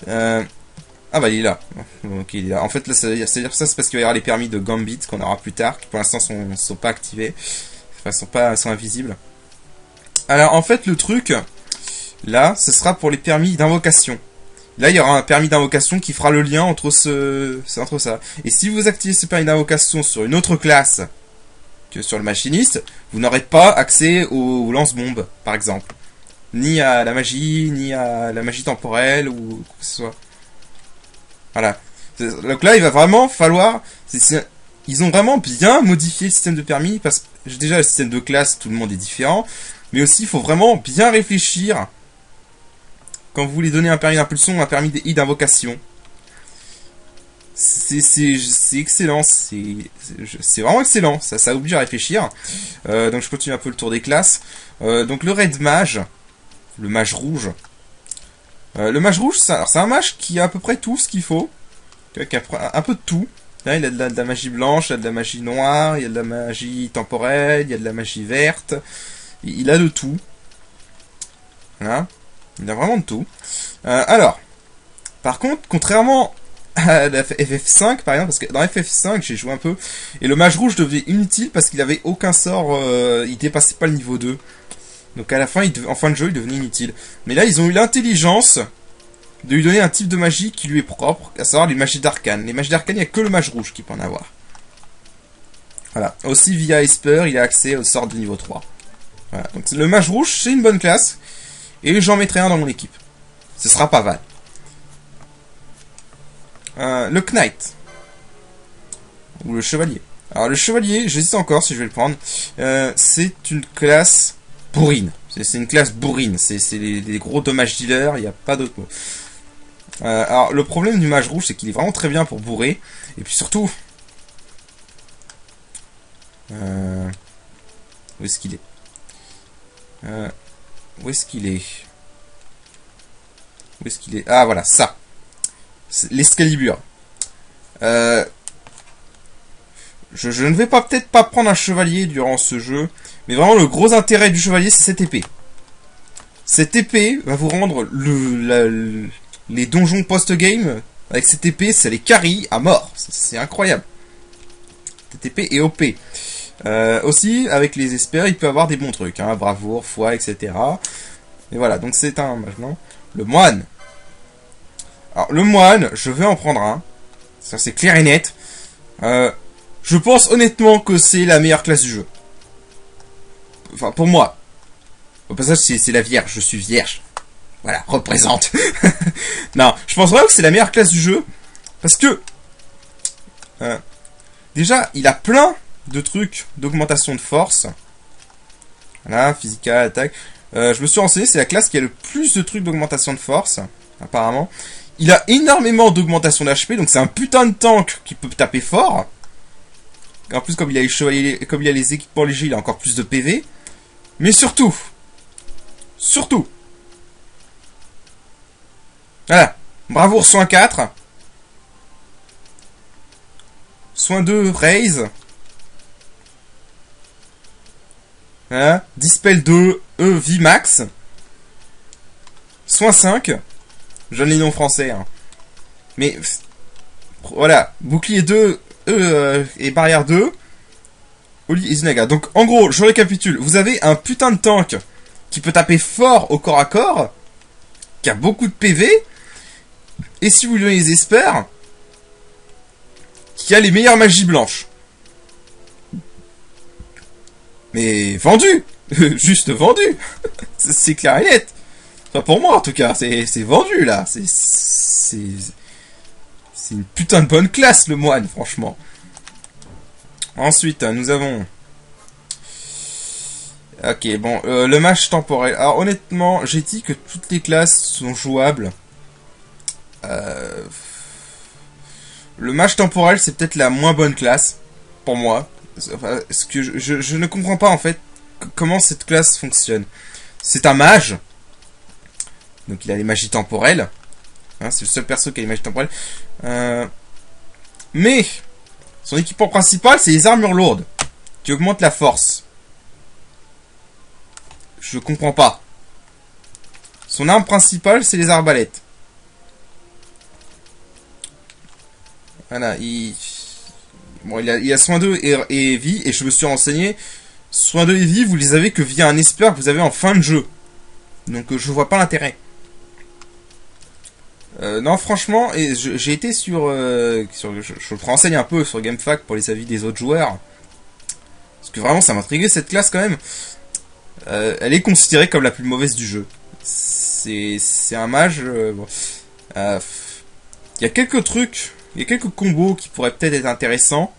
Ah bah il est là. Ok, il est là. En fait, là, c'est-à-dire ça, c'est parce qu'il va y avoir les permis de Gambit qu'on aura plus tard, qui pour l'instant sont pas activés. Enfin, sont invisibles. Alors, en fait, le truc, là, ce sera pour les permis d'invocation. Là, il y aura un permis d'invocation qui fera le lien entre ça. Et si vous activez ce permis d'invocation sur une autre classe que sur le machiniste, vous n'aurez pas accès au lance-bombe, par exemple. Ni à la magie, ni à la magie temporelle, ou quoi que ce soit. Voilà. Donc là, il va vraiment falloir... Ils ont vraiment bien modifié le système de permis, parce que déjà, le système de classe, tout le monde est différent, mais aussi, il faut vraiment bien réfléchir quand vous voulez donner un permis d'impulsion ou un permis d'invocation. C'est excellent, c'est vraiment excellent, ça oblige à réfléchir. Donc je continue un peu le tour des classes. Donc le Red Mage, le Mage Rouge. Le Mage Rouge, c'est un mage qui a à peu près tout ce qu'il faut, qui a un peu de tout. Là, il a de la magie blanche, il a de la magie noire, il y a de la magie temporelle, il y a de la magie verte. Il a de tout. Voilà. Il a vraiment de tout. Alors, par contre, contrairement à la FF5, par exemple, parce que dans FF5, j'ai joué un peu, et le mage rouge devenait inutile parce qu'il avait aucun sort, il dépassait pas le niveau 2. Donc à la fin, en fin de jeu, il devenait inutile. Mais là, ils ont eu l'intelligence de lui donner un type de magie qui lui est propre, à savoir les magies d'arcane. Les magies d'arcane, il n'y a que le mage rouge qui peut en avoir. Voilà. Aussi, via Esper, il a accès au sort de niveau 3. Voilà. Donc le mage rouge, c'est une bonne classe. Et j'en mettrai un dans mon équipe. Ce sera pas mal. Le Knight. Ou le Chevalier. Alors le Chevalier, j'hésite encore si je vais le prendre. C'est une classe bourrine. C'est une classe bourrine. C'est des gros dommages dealers, il n'y a pas d'autre mot. Alors le problème du mage rouge, c'est qu'il est vraiment très bien pour bourrer. Et puis surtout... où est-ce qu'il est Où est-ce qu'il est? Où est-ce qu'il est? Ah, voilà, ça. L'Excalibur. Je ne vais peut-être pas prendre un chevalier durant ce jeu. Mais vraiment, le gros intérêt du chevalier, c'est cette épée. Cette épée va vous rendre les donjons post-game. Avec cette épée, ça les carry à mort. C'est incroyable. Cette épée est OP. Aussi, avec les espères, il peut avoir des bons trucs. Hein, bravoure, foi, etc. Et voilà, donc c'est un maintenant. Le moine. Alors, le moine, je vais en prendre un. Ça, c'est clair et net. Je pense honnêtement que c'est la meilleure classe du jeu. Enfin, pour moi. Au passage, c'est la vierge. Je suis vierge. Voilà, représente. Non, je pense vraiment que c'est la meilleure classe du jeu. Parce que... déjà, il a plein de trucs d'augmentation de force. Voilà, physical, attaque. Je me suis renseigné, c'est la classe qui a le plus de trucs d'augmentation de force. Apparemment. Il a énormément d'augmentation d'HP, donc c'est un putain de tank qui peut taper fort. Et en plus, comme il a les chevaliers, comme il a les équipements légers, il a encore plus de PV. Mais surtout, voilà, bravoure soin 4, soin 2 raise, voilà, dispel 2 vie max, soin 5, je donne les noms français, hein. Mais voilà, bouclier 2 et barrière 2, Oli et Zunaga. Donc en gros, je récapitule, vous avez un putain de tank qui peut taper fort au corps à corps, qui a beaucoup de PV, et si vous lui donnez les espères, qui a les meilleures magies blanches. Mais vendu. Juste vendu. C'est clair et net. Enfin pour moi en tout cas, c'est vendu là. C'est une putain de bonne classe le moine, franchement. Ensuite, nous avons... Ok, bon, le match temporel. Alors honnêtement, j'ai dit que toutes les classes sont jouables. Le match temporel, c'est peut-être la moins bonne classe, pour moi. Enfin, ce que je ne comprends pas, en fait, comment cette classe fonctionne. C'est un mage. Donc il a les magies temporelles. Hein, c'est le seul perso qui a les magies temporelles. Mais, son équipement principal, c'est les armures lourdes, qui augmentent la force. Je comprends pas. Son arme principale, c'est les arbalètes. Voilà, il a soin 2 et vie, et je me suis renseigné. Soin 2 et vie, vous les avez que via un esper que vous avez en fin de jeu. Donc je vois pas l'intérêt. Non, franchement, et j'ai été je me renseigne un peu sur GameFAQ pour les avis des autres joueurs. Parce que vraiment, ça m'intriguait cette classe quand même. Elle est considérée comme la plus mauvaise du jeu. C'est un mage. Bon. Il y a quelques trucs, il y a quelques combos qui pourraient peut-être être intéressants.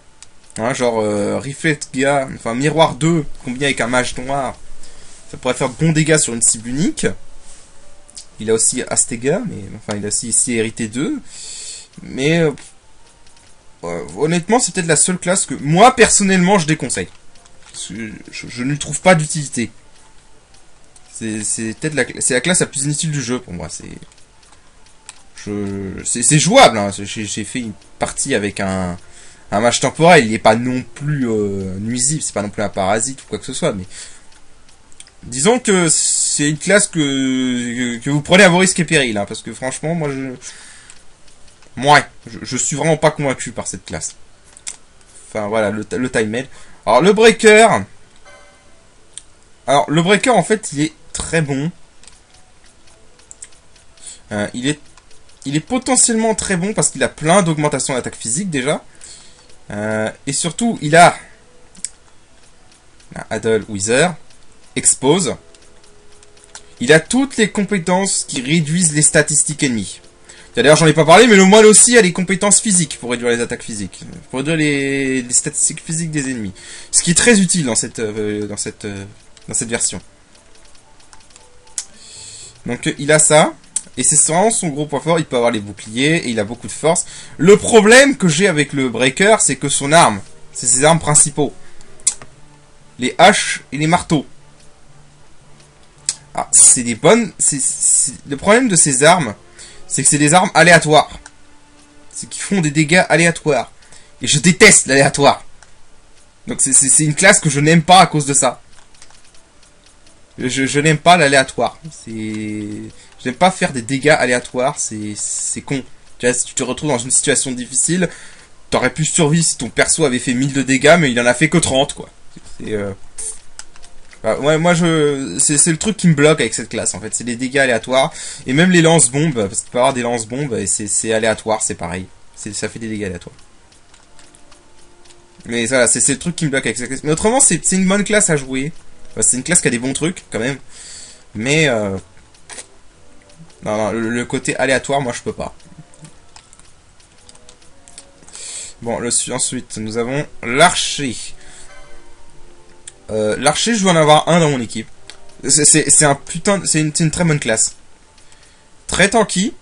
Hein, genre Reflect Ga, enfin Miroir 2 combiné avec un mage noir. Ça pourrait faire de bons dégâts sur une cible unique. Il a aussi Astega, mais enfin il a aussi ici Hérité 2. Mais honnêtement, c'est peut-être la seule classe que moi personnellement je déconseille. Je ne trouve pas d'utilité. C'est peut-être la classe la plus inutile du jeu pour moi. C'est jouable. Hein. J'ai fait une partie avec un mage temporel. Il n'est pas non plus nuisible. C'est pas non plus un parasite ou quoi que ce soit. Mais disons que c'est une classe que vous prenez à vos risques et périls. Hein, parce que franchement, moi je suis vraiment pas convaincu par cette classe. Enfin voilà, le time mail. Alors le breaker. Alors le breaker en fait il est très bon. Il est potentiellement très bon parce qu'il a plein d'augmentations d'attaque physique déjà. Et surtout il a Adol Wither, Expose. Il a toutes les compétences qui réduisent les statistiques ennemies. D'ailleurs j'en ai pas parlé, mais le moine aussi a les compétences physiques pour réduire les attaques physiques, pour réduire les statistiques physiques des ennemis. Ce qui est très utile dans cette version. Donc il a ça, et c'est vraiment son gros point fort. Il peut avoir les boucliers, et il a beaucoup de force. Le problème que j'ai avec le breaker, c'est que son arme, c'est ses armes principaux. Les haches et les marteaux. Ah, c'est des bonnes... Le problème de ces armes... c'est que c'est des armes aléatoires. C'est qu'ils font des dégâts aléatoires. Et je déteste l'aléatoire. Donc c'est une classe que je n'aime pas à cause de ça. Je n'aime pas l'aléatoire. Je n'aime pas faire des dégâts aléatoires. C'est con. Tu vois, si tu te retrouves dans une situation difficile, t'aurais pu survivre si ton perso avait fait 1000 de dégâts, mais il en a fait que 30, quoi. Ouais, moi c'est le truc qui me bloque avec cette classe, en fait. C'est les dégâts aléatoires. Et même les lance-bombes, parce qu'il peut y avoir des lance-bombes, et c'est aléatoire, c'est pareil. Ça fait des dégâts aléatoires. Mais voilà, c'est le truc qui me bloque avec cette classe. Mais autrement, c'est une bonne classe à jouer. C'est une classe qui a des bons trucs, quand même. Mais, non, le côté aléatoire, moi, je peux pas. Bon, ensuite, nous avons l'archer. L'archer, je veux en avoir un dans mon équipe. C'est un putain... C'est une très bonne classe. Très tanky.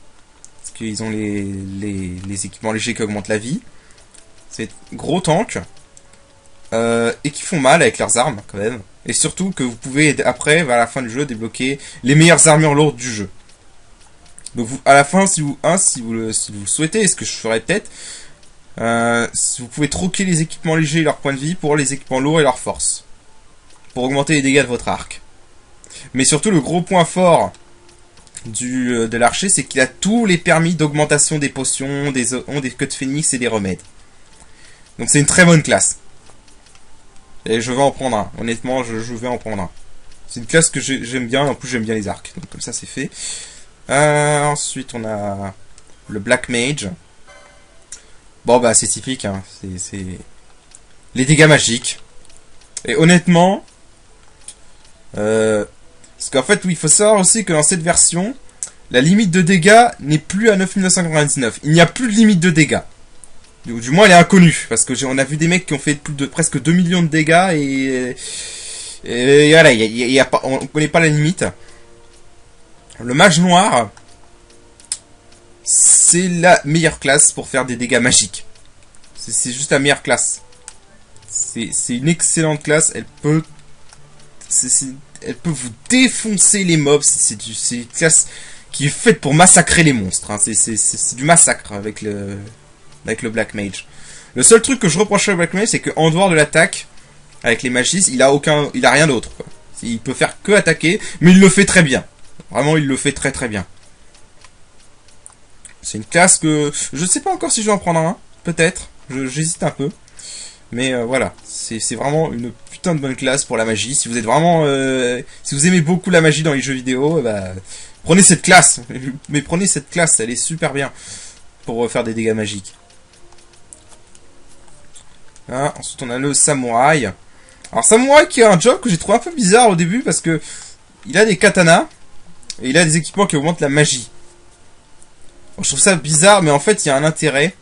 Parce qu'ils ont les équipements légers qui augmentent la vie. C'est gros tank. Et qui font mal avec leurs armes, quand même. Et surtout que vous pouvez, après, vers la fin du jeu, débloquer les meilleures armures lourdes du jeu. Donc, à la fin, si vous le souhaitez, et ce que je ferai peut-être... vous pouvez troquer les équipements légers et leurs points de vie pour les équipements lourds et leur force. Pour augmenter les dégâts de votre arc. Mais surtout, le gros point fort de l'archer, c'est qu'il a tous les permis d'augmentation des potions, des queues de phénix et des remèdes. Donc c'est une très bonne classe. Et je vais en prendre un. Honnêtement, je vais en prendre un. C'est une classe que j'aime bien. En plus, j'aime bien les arcs. Donc comme ça, c'est fait. Ensuite, on a le Black Mage. Bon, bah, c'est typique. Hein. C'est les dégâts magiques. Et honnêtement... parce qu'en fait, oui, il faut savoir aussi que dans cette version, la limite de dégâts n'est plus à 9999. Il n'y a plus de limite de dégâts. Du moins, elle est inconnue. Parce que on a vu des mecs qui ont fait plus de presque 2 millions de dégâts et voilà, on connaît pas la limite. Le mage noir, c'est la meilleure classe pour faire des dégâts magiques. C'est juste la meilleure classe. C'est une excellente classe. Elle peut vous défoncer les mobs. C'est une classe qui est faite pour massacrer les monstres. Hein. C'est du massacre avec le Black Mage. Le seul truc que je reproche au Black Mage, c'est qu'en dehors de l'attaque, avec les magies, il a rien d'autre. Il peut faire que attaquer, mais il le fait très bien. Vraiment, il le fait très très bien. C'est une classe que... Je sais pas encore si je vais en prendre un. Peut-être. J'hésite un peu. Mais voilà. C'est vraiment une putain de bonne classe pour la magie. Si vous êtes vraiment... si vous aimez beaucoup la magie dans les jeux vidéo, bah, prenez cette classe. Mais prenez cette classe, elle est super bien. Pour faire des dégâts magiques. Hein, ensuite, on a le samouraï. Alors, samouraï qui a un job que j'ai trouvé un peu bizarre au début parce que... Il a des katanas. Et il a des équipements qui augmentent la magie. Bon, je trouve ça bizarre, mais en fait, il y a un intérêt.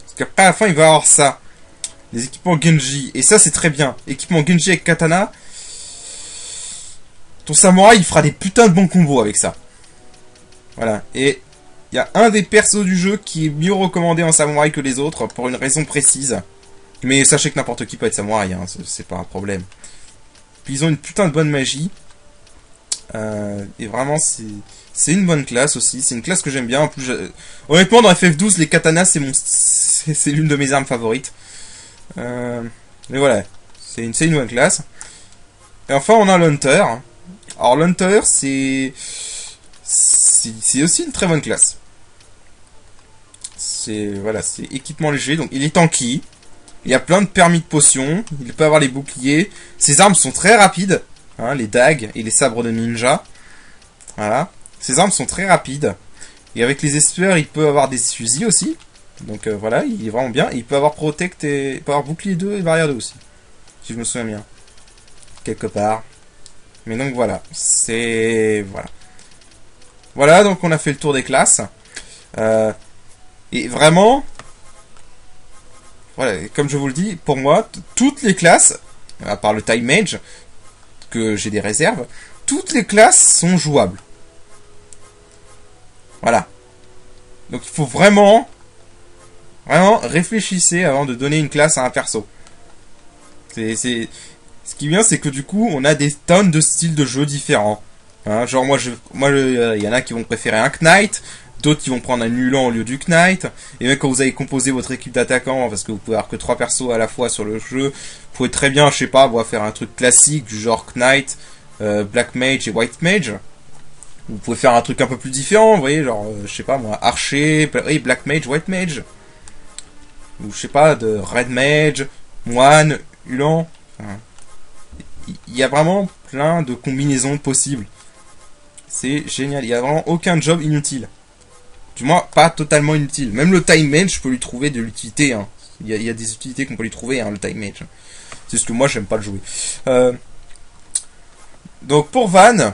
Parce qu'après, à la fin, il va avoir ça. Les équipements Genji. Et ça, c'est très bien. Équipement Genji avec katana. Ton samouraï, il fera des putains de bons combos avec ça. Voilà. Et il y a un des persos du jeu qui est mieux recommandé en samouraï que les autres, pour une raison précise. Mais sachez que n'importe qui peut être samouraï, hein, c'est pas un problème. Puis ils ont une putain de bonne magie. Et vraiment, c'est une bonne classe aussi. C'est une classe que j'aime bien. En plus, honnêtement, dans FF12, les katanas, c'est l'une de mes armes favorites. Mais voilà, c'est une bonne classe. Et enfin, on a l'Hunter. Alors, l'Hunter, c'est aussi une très bonne classe. Voilà, c'est équipement léger. Donc, il est tanky. Il y a plein de permis de potions. Il peut avoir les boucliers. Ses armes sont très rapides. Hein, les dagues et les sabres de ninja. Voilà. Ses armes sont très rapides. Et avec les estuaires, il peut avoir des fusils aussi. Donc voilà, il est vraiment bien. Et il peut avoir protect et il peut avoir bouclier 2 et barrière 2 aussi. Si je me souviens bien. Quelque part. Mais donc voilà. Voilà. Voilà, donc on a fait le tour des classes. Et vraiment... Voilà, comme je vous le dis, pour moi, toutes les classes, à part le Time Mage, que j'ai des réserves, toutes les classes sont jouables. Voilà. Donc il faut vraiment réfléchissez avant de donner une classe à un perso. Ce qui est bien, c'est que du coup, on a des tonnes de styles de jeux différents. Hein, genre il y en a qui vont préférer un Knight, d'autres qui vont prendre un Ulan au lieu du Knight. Et même quand vous avez composé votre équipe d'attaquants, parce que vous pouvez avoir que 3 persos à la fois sur le jeu, vous pouvez très bien, je sais pas, faire un truc classique du genre Knight, Black Mage et White Mage. Vous pouvez faire un truc un peu plus différent, vous voyez, genre, je sais pas moi, Archer, Black Mage, White Mage. Ou je sais pas, de Red Mage, Moine, Ulan. Enfin, il y a vraiment plein de combinaisons possibles. C'est génial, il y a vraiment aucun job inutile. Du moins, pas totalement inutile. Même le Time Mage, je peux lui trouver de l'utilité. Hein. Il y a des utilités qu'on peut lui trouver, hein, le Time Mage. C'est ce que moi, j'aime pas le jouer. Donc, pour Van...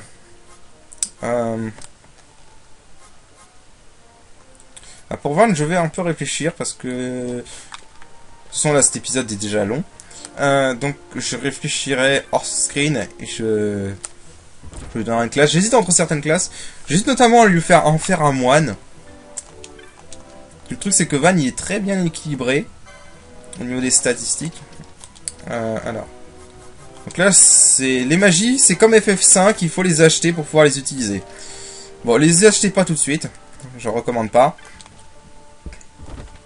pour Van, je vais un peu réfléchir parce que... De toute façon, là, cet épisode est déjà long. Donc, je réfléchirai hors screen et je lui donnerai une classe. J'hésite entre certaines classes. J'hésite notamment à lui en faire un moine. Le truc, c'est que Van, il est très bien équilibré au niveau des statistiques. Alors. Donc là, les magies, c'est comme FF5, il faut les acheter pour pouvoir les utiliser. Bon, les achetez pas tout de suite. Je recommande pas.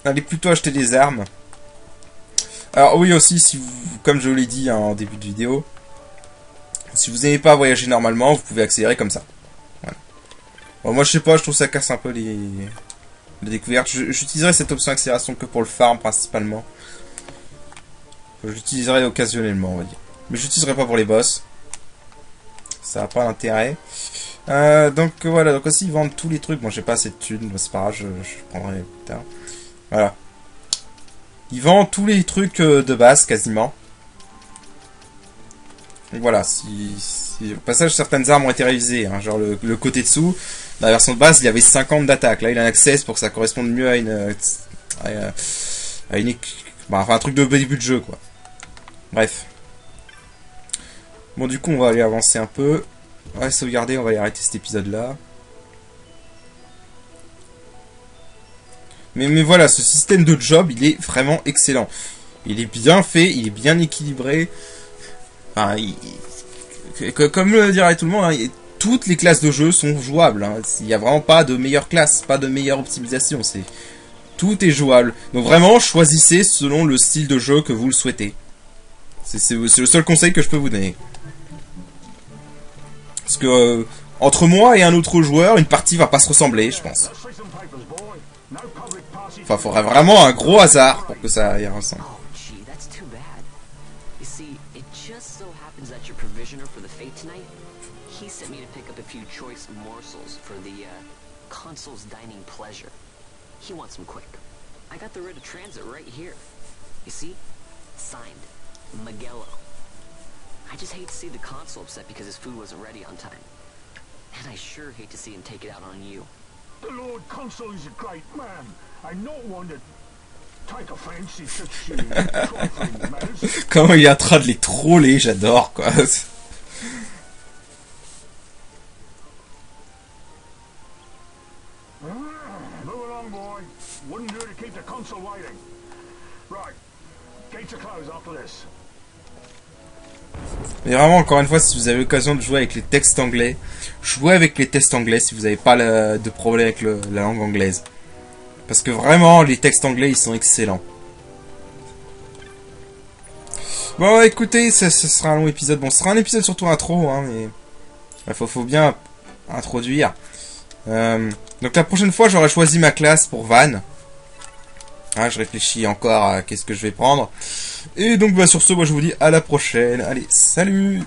Allez plutôt acheter des armes. Alors oui aussi, si vous, comme je l'ai dit en début de vidéo, si vous n'aimez pas voyager normalement, vous pouvez accélérer comme ça. Voilà. Bon, moi je sais pas, je trouve ça casse un peu les découvertes. J'utiliserai cette option accélération que pour le farm principalement. J'utiliserai occasionnellement, on va dire. Mais j'utiliserai pas pour les boss. Ça n'a pas d'intérêt. Donc voilà, donc aussi ils vendent tous les trucs. Bon, j'ai pas assez de thunes, c'est pas grave, je prendrai plus tard. Voilà. Ils vendent tous les trucs de base quasiment. Donc voilà, au passage certaines armes ont été révisées, hein, genre le côté dessous, dans la version de base il y avait 50 d'attaque, là il en a que 16 pour que ça corresponde mieux enfin un truc de début de jeu quoi. Bref. Bon du coup on va aller avancer un peu. On va sauvegarder, on va y arrêter cet épisode là. Mais voilà, ce système de job, il est vraiment excellent. Il est bien fait, il est bien équilibré. Enfin, comme le dirait tout le monde, hein, toutes les classes de jeu sont jouables. Hein. Il n'y a vraiment pas de meilleure classe, pas de meilleure optimisation. Tout est jouable. Donc vraiment, choisissez selon le style de jeu que vous le souhaitez. C'est le seul conseil que je peux vous donner. Parce que entre moi et un autre joueur, une partie va pas se ressembler, je pense. Enfin, il faudrait vraiment un gros hasard pour que ça y ressemble. Oh, gee, that's too bad. You see, it just so happens that your provisioner for the fete tonight, he sent me to pick up a few choice morsels for the consul's dining pleasure. He wants them quick. I got the writ of transit right here. You see? Signed, Magello. I just hate to see the consul upset because his food wasn't ready on time. And I sure hate to see him take it out on you. The Lord Consul is a great man. I'm not one to take offense in such trifling matters. Comment il est en train de les troller, j'adore quoi. Move along, boy. Wouldn't do to keep the consul waiting. Right. Gates are closed after this. Mais vraiment, encore une fois, si vous avez l'occasion de jouer avec les textes anglais, jouez avec les textes anglais si vous n'avez pas de problème avec la langue anglaise. Parce que vraiment, les textes anglais, ils sont excellents. Bon, écoutez, ce sera un long épisode. Bon, ce sera un épisode surtout intro, hein, mais il faut bien introduire. Donc la prochaine fois, j'aurai choisi ma classe pour Van. Hein, je réfléchis encore à qu'est-ce que je vais prendre. Et donc, sur ce, moi, je vous dis à la prochaine. Allez, salut!